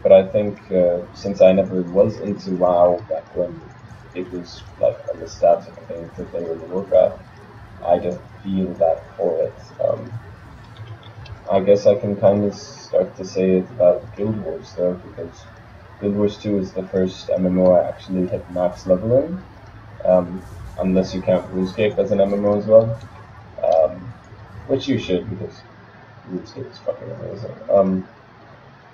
Speaker 1: But I think since I never was into WoW back when it was like a nostalgic thing to play World of Warcraft, I don't feel that for it. I guess I can kind of start to say it about Guild Wars though, because Guild Wars 2 is the first MMO I actually hit max level in, unless you count RuneScape as an MMO as well, which you should because RuneScape is fucking amazing.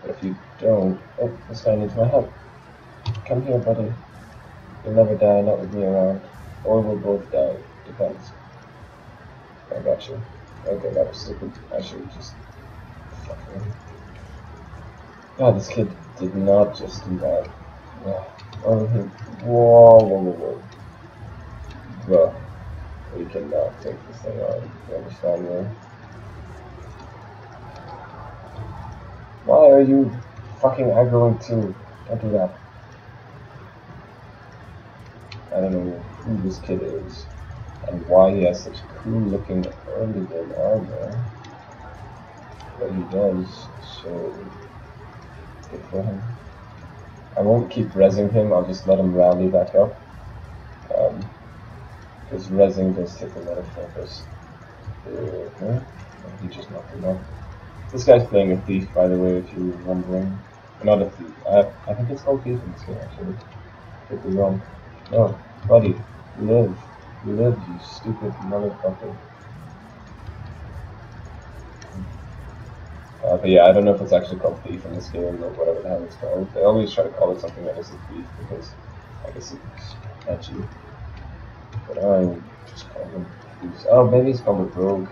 Speaker 1: But if you don't, oh, this guy needs my help. Come here, buddy. You'll never die, not with me around, or we'll both die. Depends. I got you. Okay, that was stupid. I should have just fucking. God, this kid did not just do that. Yeah. Oh, whoa. Bro, we cannot take this thing on. You understand me? Why are you fucking aggroing too? Don't do that. I don't know who this kid is and why he has such cool looking early game armor. But he does, so good for him. I won't keep rezzing him, I'll just let him rally back up. Because rezzing does take a lot of focus. He just knocked him up. This guy's playing a thief, by the way, if you're wondering. Not a thief. I think it's called thief in this game, actually. Could be wrong. No, buddy, live. Live, you stupid motherfucker. But yeah, I don't know if it's actually called thief in this game or whatever the hell it's called. They always try to call it something that isn't thief because I guess it's catchy. But I just call him thief. Oh, maybe it's called a rogue.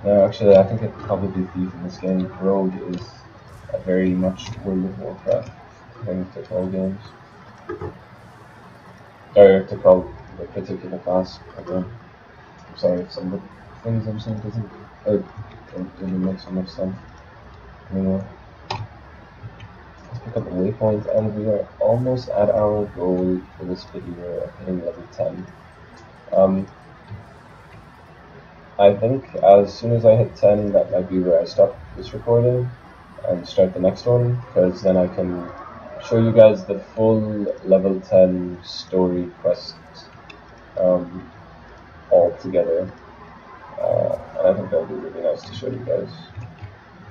Speaker 1: No, actually, I think it could probably be thief in this game. Rogue is a very much World of Warcraft thing to call games. Or to call the particular class. Again, I'm sorry if some of the things I'm saying don't really make so much sense anymore. Let's pick up a waypoint, and we are almost at our goal for this video of hitting level 10. I think as soon as I hit 10, that might be where I stop this recording and start the next one, because then I can show you guys the full level 10 story quest all together. And I think that would be really nice to show you guys,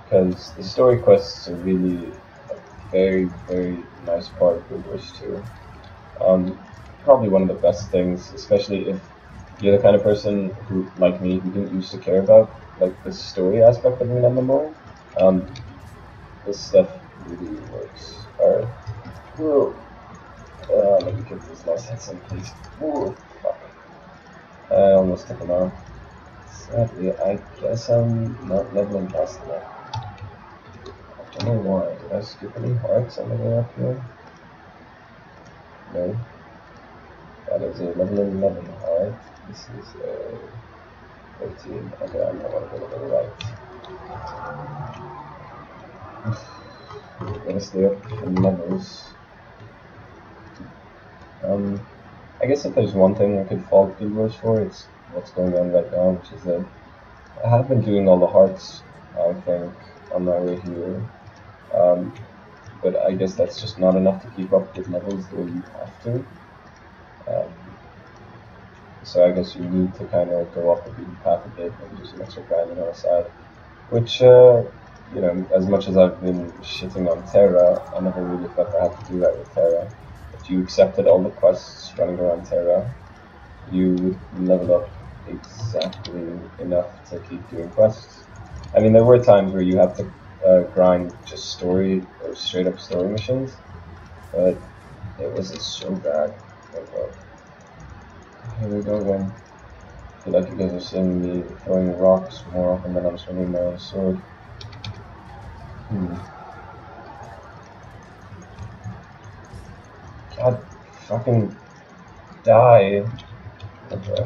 Speaker 1: because the story quests are really a very, very nice part of Guild Wars 2. Probably one of the best things, especially if you're the kind of person who, like me, who didn't used to care about like the story aspect of an MMO. This stuff really works. Alright. Whoa. Let me get this last hit some, please. Whoa, fuck. I almost took him out. Sadly, I guess I'm not leveling fast enough. I don't know why. Did I skip any hearts on the way up here? No. That is a level 11 heart. This is a 13. Okay, I'm not going to go to the right. I'm going to stay up in levels. I guess if there's one thing I could fault Guild Wars for, it's what's going on right now, which is that I have been doing all the hearts, I think, on my way here. Um, but I guess that's just not enough to keep up with levels the way you have to. Um, so I guess you need to kind of go up the beaten path a bit and do some extra grinding on the side. Which, you know, as much as I've been shitting on Terra, I never really felt I had to do that with Terra. If you accepted all the quests running around Terra, you would level up exactly enough to keep doing quests. I mean, there were times where you had to grind just story or straight up story missions, but it wasn't so bad. Oh god. Here we go again. I feel like you guys are seeing me throwing rocks more often than I'm swinging my sword. God fucking die. Okay.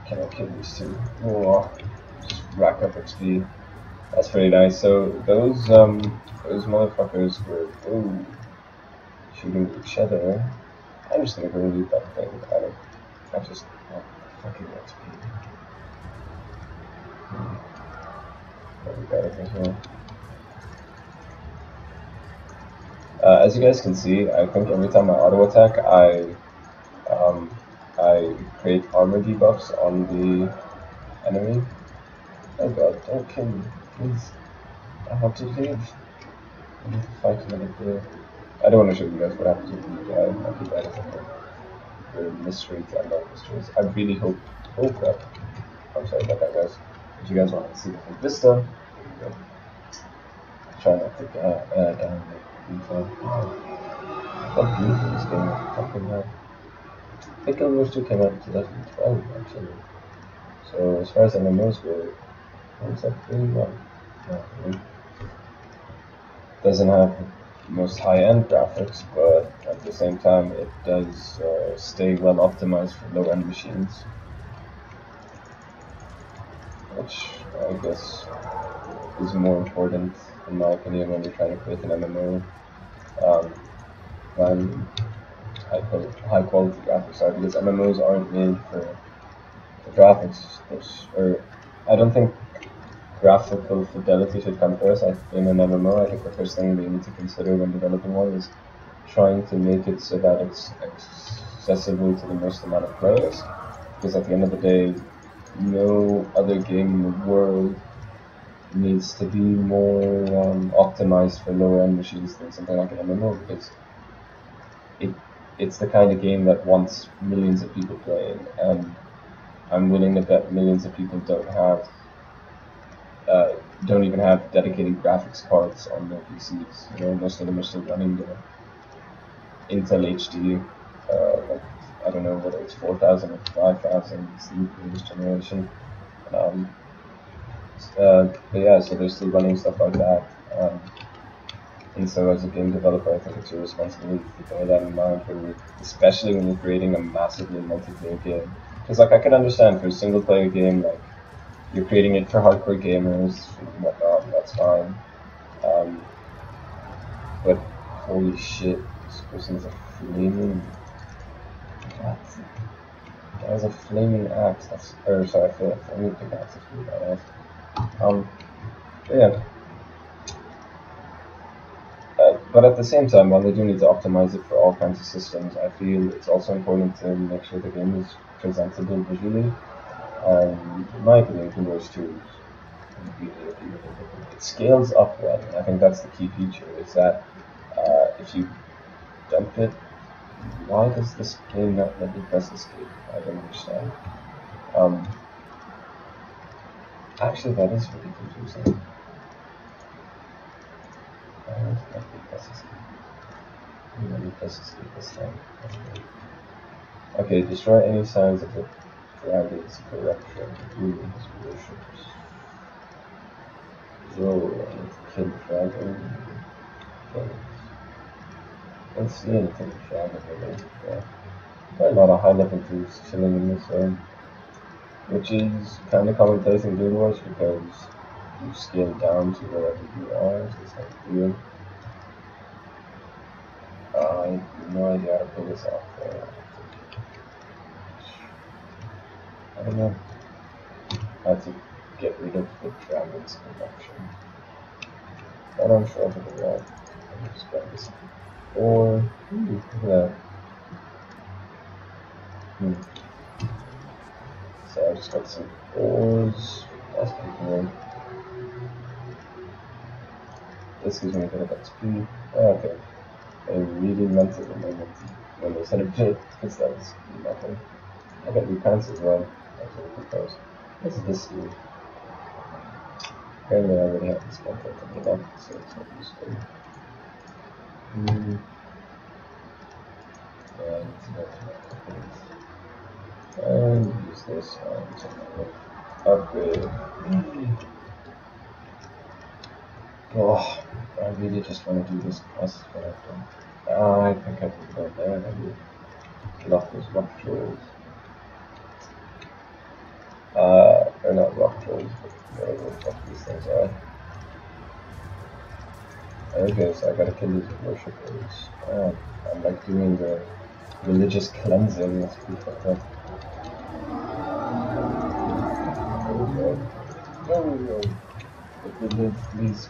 Speaker 1: Can I kill these two? Oh, just rack up XP. That's pretty nice. So those motherfuckers were shooting each other. I'm just gonna go loot that thing. I just want fucking XP. There we got it as well. As you guys can see, I think every time I auto attack, I create armor debuffs on the enemy. Oh god, don't kill me, please. I have to leave. I need to fight another player. I don't want to show you guys what happens with me. I keep editing the mysteries and not mysteries. I really hope. Oh crap. I'm sorry about that, guys. If you guys want to see the full vista, there you go. Try not to down the info. What beautiful this game is. Fucking hell. I think Guild Wars 2 came out in 2012, actually. So, as far as MMOs go, it's up really well. Yeah, doesn't have the most high-end graphics, but at the same time it does stay well optimized for low-end machines, which I guess is more important in my opinion when you're trying to create an MMO than high quality graphics are, because MMOs aren't made for the graphics. Or I don't think graphical fidelity should come first. In an MMO, I think the first thing they need to consider when developing one is trying to make it so that it's accessible to the most amount of players. Because at the end of the day, no other game in the world needs to be more optimized for lower end machines than something like an MMO, because it's the kind of game that wants millions of people playing, and I'm willing to bet millions of people don't even have dedicated graphics cards on their PCs. You know, most of them are still running the Intel HD, like I don't know whether it's 4000 or 5000 CPU this generation. But yeah, so they're still running stuff like that. And so as a game developer, I think it's your responsibility to bear that in mind, especially when you're creating a massively multiplayer game. Because like I can understand for a single player game, like you're creating it for hardcore gamers and whatnot, that's fine. But holy shit, this person's a flaming. What? That has a flaming axe. That's sorry, I feel like flaming pickaxe is really badass. But yeah. But at the same time, while they do need to optimize it for all kinds of systems, I feel it's also important to make sure the game is presentable visually. In my opinion, Guild Wars 2 it scales up well. And I think that's the key feature, is that if you dump it, why does this game not let me press escape? I don't understand. Actually, that is really confusing. Let me press escape. Let me press escape this time. Okay, destroy any signs of the dragon's corruption. Humans worships. Roll and kill the dragon. Okay. Don't see anything dragon related. Yeah. Quite a lot of high level dudes chilling in this zone, which is kind of commonplace in Guild Wars because you scale down to wherever you are, so it's like weird. I have no idea how to pull this off. I don't know how to get rid of the dragon's connection. But I'm sure I can do that. Let me just grab this. Or, look at that. So I just got some ores. That's pretty cool. This gives me a bit of XP. Oh, okay. I really meant it when they said a bit, because that was nothing. I got new pants as well. That's really good those. What does this do? Apparently I already have this content on the left, so it's not useful. And let's go to my and use this on upgrade. Oh, I really just want to do this quest, but I don't. I think I can go there and get off those rock trolls. They're not rock trolls, but whatever the fuck these things are. Okay, so I gotta kill these worshippers. I'm like doing the religious cleansing, that's pretty fucked up. No, please.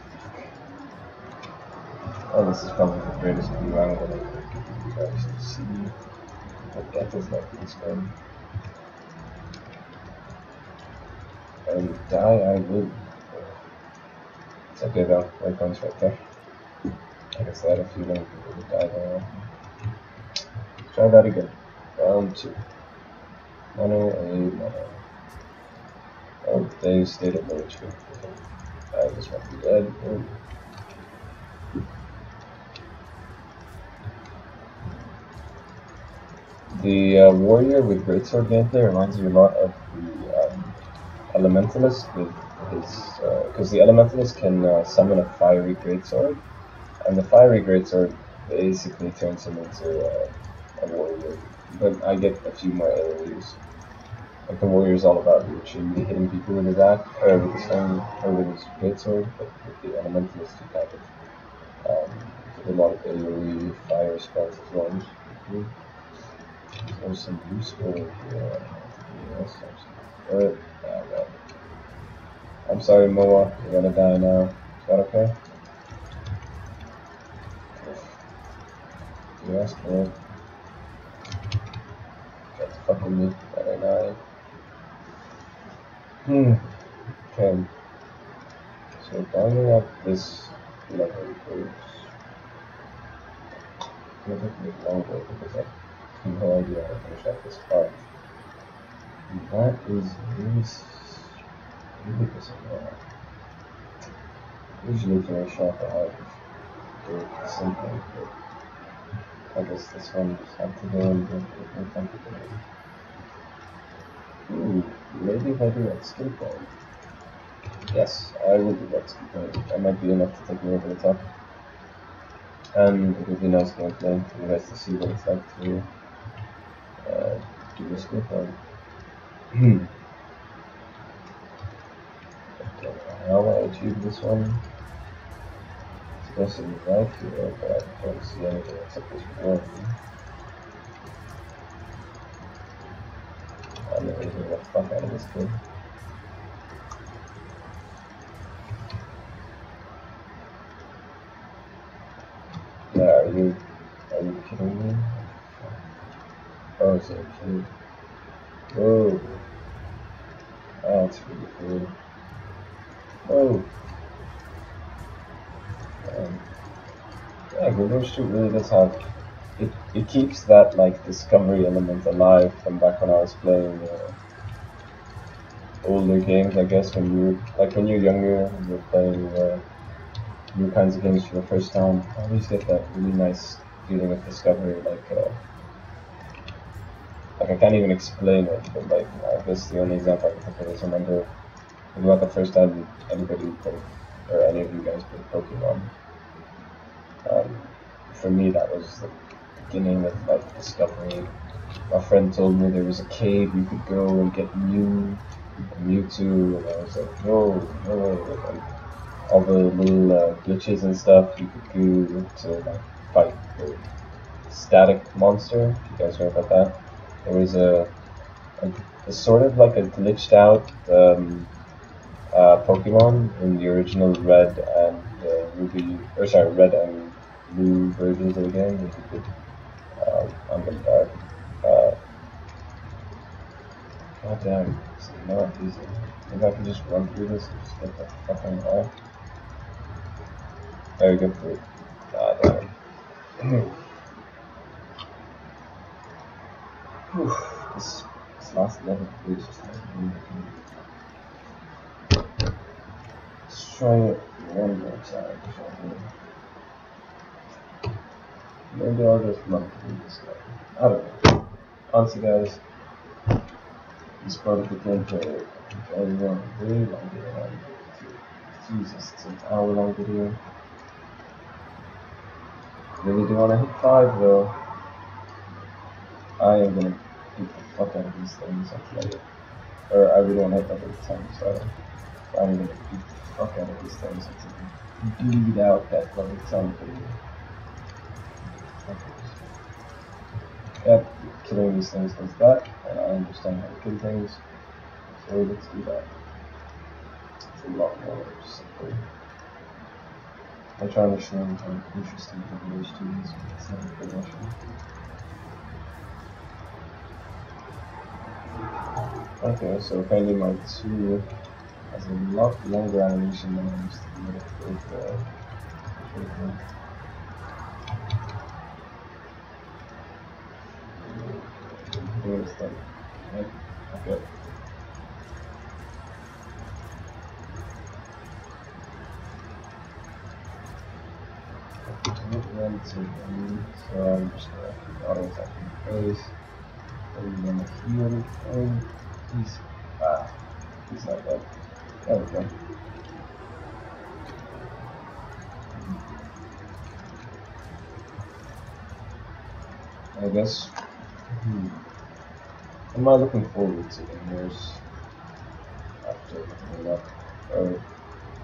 Speaker 1: Oh, this is probably the greatest view angle I could give you guys to see what death is like in this game. And die I will. It's okay though, waypoint's right there. I guess I had a feeling people would die there. Let's try that again. Round 2. Mono. Oh, they stayed at low HP. I just want to be dead. Ooh. The warrior with greatsword gameplay reminds me a lot of the elementalist with his, because the elementalist can summon a fiery greatsword, and the fiery greatsword basically turns him into a warrior. But I get a few more AoEs. Like the warrior's all about literally hitting people with his axe, or with his stone, or with his greatsword, but with the elementalist you kind of did a lot of AoE fire spells as well. There's some useful here. Yes, but well. I'm sorry, Moa, you're gonna die now. Is that okay? Yes, good. Try to fuck with me, that ain't I. Okay. So binding up this level is gonna take me longer because I have no idea how to finish up this part. And that is really disappointing. Usually finish off a hard do something, but I guess this one just had to go and do it more complicated. Maybe if I do that skill point. Yes, I will do that skill point. That might be enough to take me over the top. And it would be nice gameplay for you guys to see what it's like to do the skill point. How I achieve this one? It's supposed to be right here, but I don't see anything except this one. I'm not using the fuck out of this kid. Yeah, are you kidding me? Oh, it's a kid. Whoa. That's really cool. Oh. Yeah, Gilmore Street really does have it keeps that like discovery element alive from back when I was playing older games, I guess, when you're younger and you're playing new kinds of games for the first time. I always get that really nice feeling of discovery, like I can't even explain it, but like I guess the only example I can think of is remember about the first time anybody played, or any of you guys played Pokemon. For me that was the beginning of like discovery. My friend told me there was a cave you could go and get Mewtwo, and I was like, no, and all the little glitches and stuff you could do to like fight the static monster. If you guys know about that, there was a It's sort of like a glitched out Pokemon in the original Red and Ruby, or sorry, Red and Blue versions of the game. If you could, I'm gonna die. Uh, God damn, it's not easy. Maybe I can just run through this and just get the fucking off. Very good for it. God damn. this last level is just like let's try it one more time. Maybe I'll just run through this guy. I don't know. Honestly, guys, this part of the gameplay, I want a very long video. Jesus, it's an hour-long video. Really do want to hit 5 though. I am gonna beat the fuck out of these things after I get, or I really want to hit level 10, so I'm gonna beat the fuck out of these things until I bleed out that level 10 video. Yep, killing these things does that, and I understand how to kill things, so let's do that. It's a lot more simple. I'm trying to show you how interesting the village to is, but it's not a good option. Okay, so apparently my 2 has a lot longer animation than I used to be able to go for. Doing stuff. Right? Okay. So I'm just gonna keep auto attacking the face. I'm gonna heal and he's not dead. There we go. I guess am I looking forward to the years after looking up or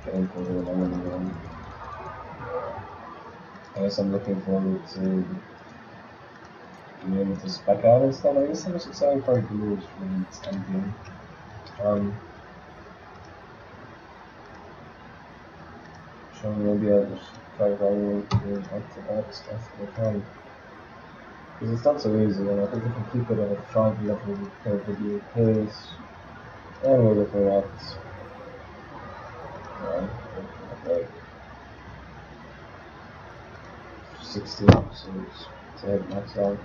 Speaker 1: getting further along in the game? I guess I'm looking forward to being able to spec out and stuff. I guess the most exciting part of the year is really its endgame. So maybe I'll just try going into that stuff if I can. Because it's not so easy, and I think if we keep it at a 5 level per video pace, and we're looking at like 16 episodes to hit max out,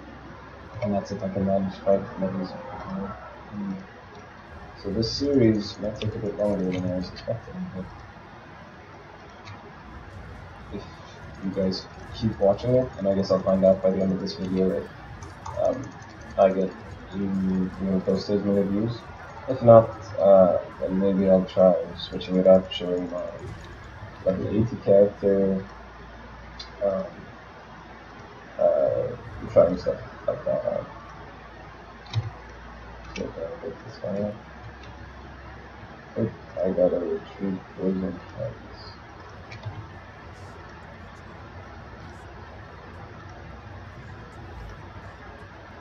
Speaker 1: and that's if I can manage 5 levels. So this series might take a bit longer than I was expecting, but if you guys keep watching it, and I guess I'll find out by the end of this video if I get close to as many views. If not, then maybe I'll try switching it up, showing my level 80 character, trying stuff like that out. So get this guy out. I gotta retrieve frozen cards.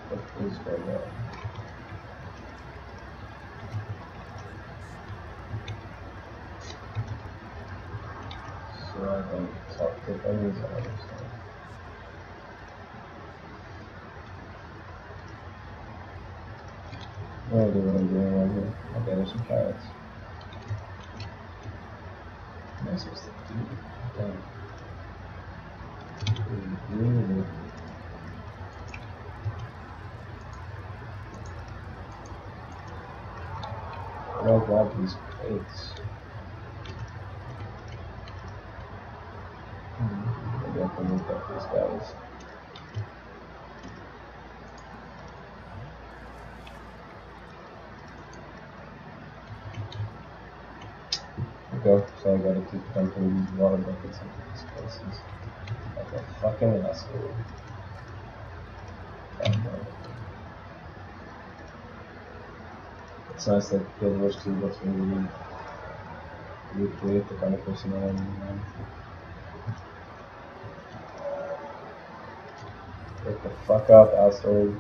Speaker 1: What is going on? So I can talk to enemies and other stuff. No idea what I'm doing right here. Okay, there's some carrots. What am I supposed to do? Okay. How do I grab these plates? Maybe I can look at these guys. Okay, so I gotta keep dumping these water buckets into these places. Like a fucking asshole. It's nice that the university lets me recreate the kind of person I am. Get the fuck up, asshole.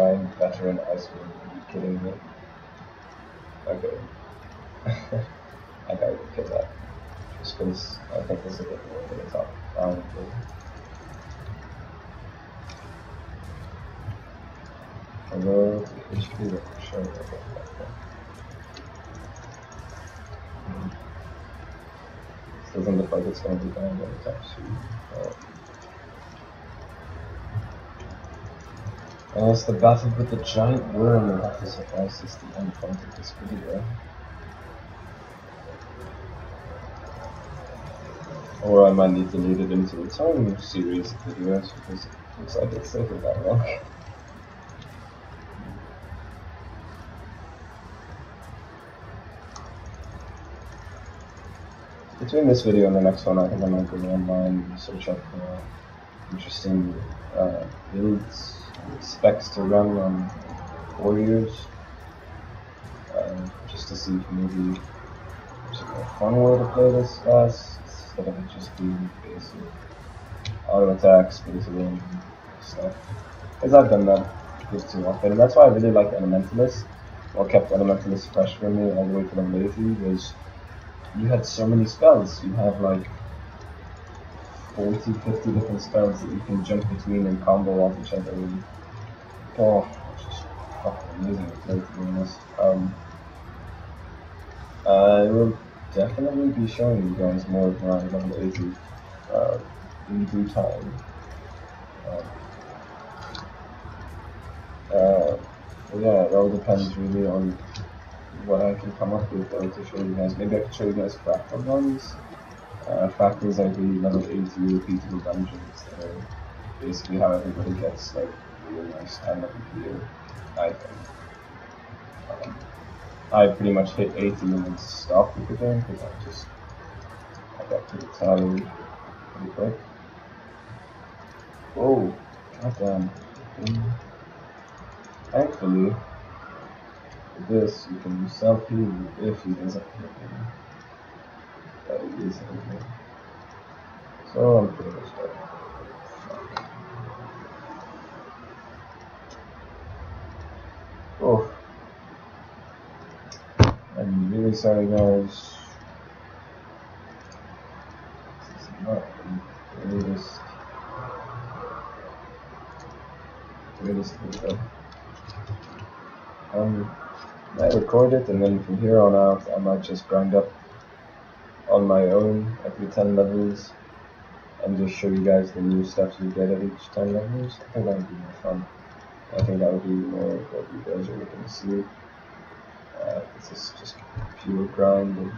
Speaker 1: giant veteran iceman. Are you kidding me? Okay. I gotta go kill that. Just because I think this is a bit more over the top. Although the HP that we're showing, okay. This doesn't look like it's going to be banned anytime soon. And it's the battle with the giant worm we'll have to surprise this the end point of this video. Or I might need to lead it into its own series of videos because it looks like it's taking that long. Between this video and the next one, I think I might go online and search up interesting builds, specs to run on warriors, just to see if maybe there's a more fun way to play this class instead of it just being basic auto attacks, basic and stuff. Because I've done that too often, and that's why I really like Elementalist. What kept Elementalist fresh for me all the way to the lazy was you had so many spells. You have like 40, 50 different spells that you can jump between and combo off each other. And, oh, it's just fucking amazing to play, to be honest. I will definitely be showing you guys more of my level 80 in due time. Yeah, it all depends really on what I can come up with though to show you guys. Maybe I could show you guys fractal ones. Fractals are the level 80 repeatable dungeons that are basically how everybody gets like really nice high level gear, I think. I pretty much hit 80 and then stopped with the game because I got pretty tired pretty quick. Whoa, goddamn. Thankfully, with this you can self-heal if he doesn't hit him. That is okay. So I'm pretty much dead. Oh. I'm really sorry guys. This is not the greatest video. I record it and then from here on out I might just grind up on my own every 10 levels and just show you guys the new stuff you get at each 10 levels. I think that would be more fun. I think that would be more of what you guys are looking to see. This is just pure grind and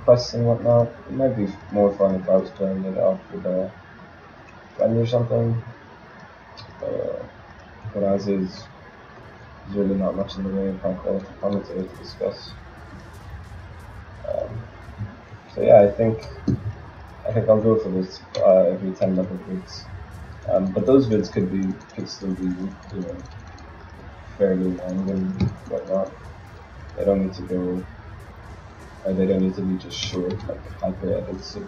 Speaker 1: quests and whatnot. It might be more fun if I was playing it off with a friend or something. But as is, there's really not much in the way of high quality commentary to discuss. So yeah, I think I'll go for this every 10 level vids. But those vids could still be, you know, fairly long and whatnot. They don't need to go, or they don't need to be just short, like hyper edits of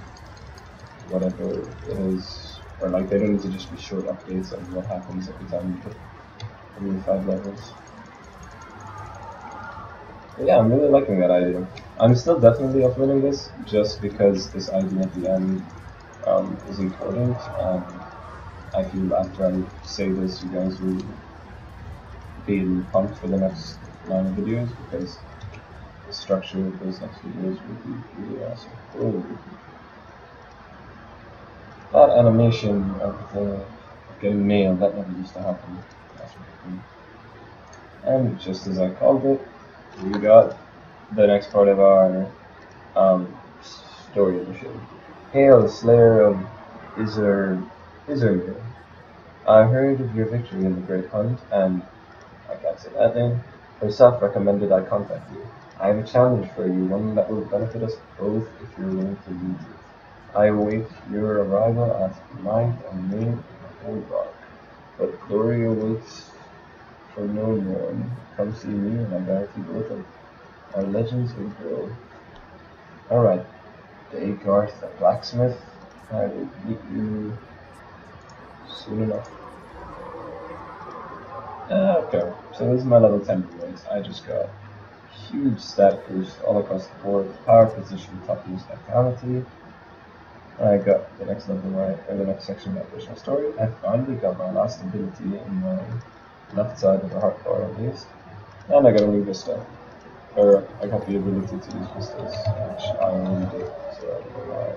Speaker 1: whatever it is, or like they don't need to just be short updates on what happens every time you hit every 5 levels. But yeah, I'm really liking that idea. I'm still definitely uploading this just because this idea at the end is important, and I feel after I say this, you guys will be pumped for the next line of videos because the structure of those next videos will be really awesome. Oh. That animation of getting nailed, that never used to happen. That's really cool. And just as I called it, we got the next part of our story mission. Hail, Slayer of Izermir. I heard of your victory in the Great Hunt, and I can't say that name. Herself recommended I contact you. I have a challenge for you, one that will benefit us both if you're willing to lead it. I await your arrival at night and noon in the whole dark, but glory awaits for no Norn. Come see me, and I guarantee both of our legends will grow. Alright, Daygarth the blacksmith. I will meet you soon enough. Okay, so this is my level 10 rewards. I just got huge stat boost all across the board. Power, position, toughness, vitality. I got the next level right, or the next section of my personal story. I finally got my last ability in my left side of the hardcore at least. And I got a new Vista. Or I got the ability to use Vistas, which I only did, so I don't know why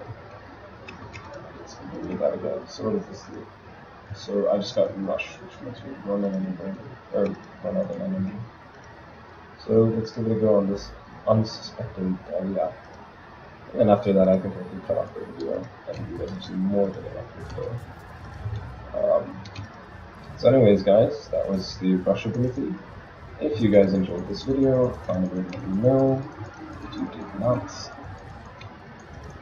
Speaker 1: it's giving me that again. So what does this do? So I just got Rush, which makes me run an enemy, or run out an enemy. So let's give it a go on this unsuspecting area. And after that, I think I can cut off the video, and you guys have seen more than enough info. So anyways, guys, that was the brush ability. If you guys enjoyed this video, find a way to let me know. If you did not,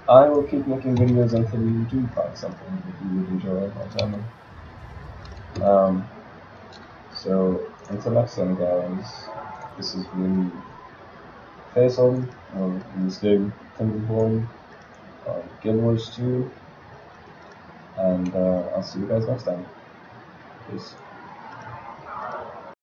Speaker 1: I will keep making videos until you do find something that you would enjoy my channel. So until next time, guys, this has been Faisal, or in this game, Tindelhorn, Guild Wars 2, and I'll see you guys next time. Peace.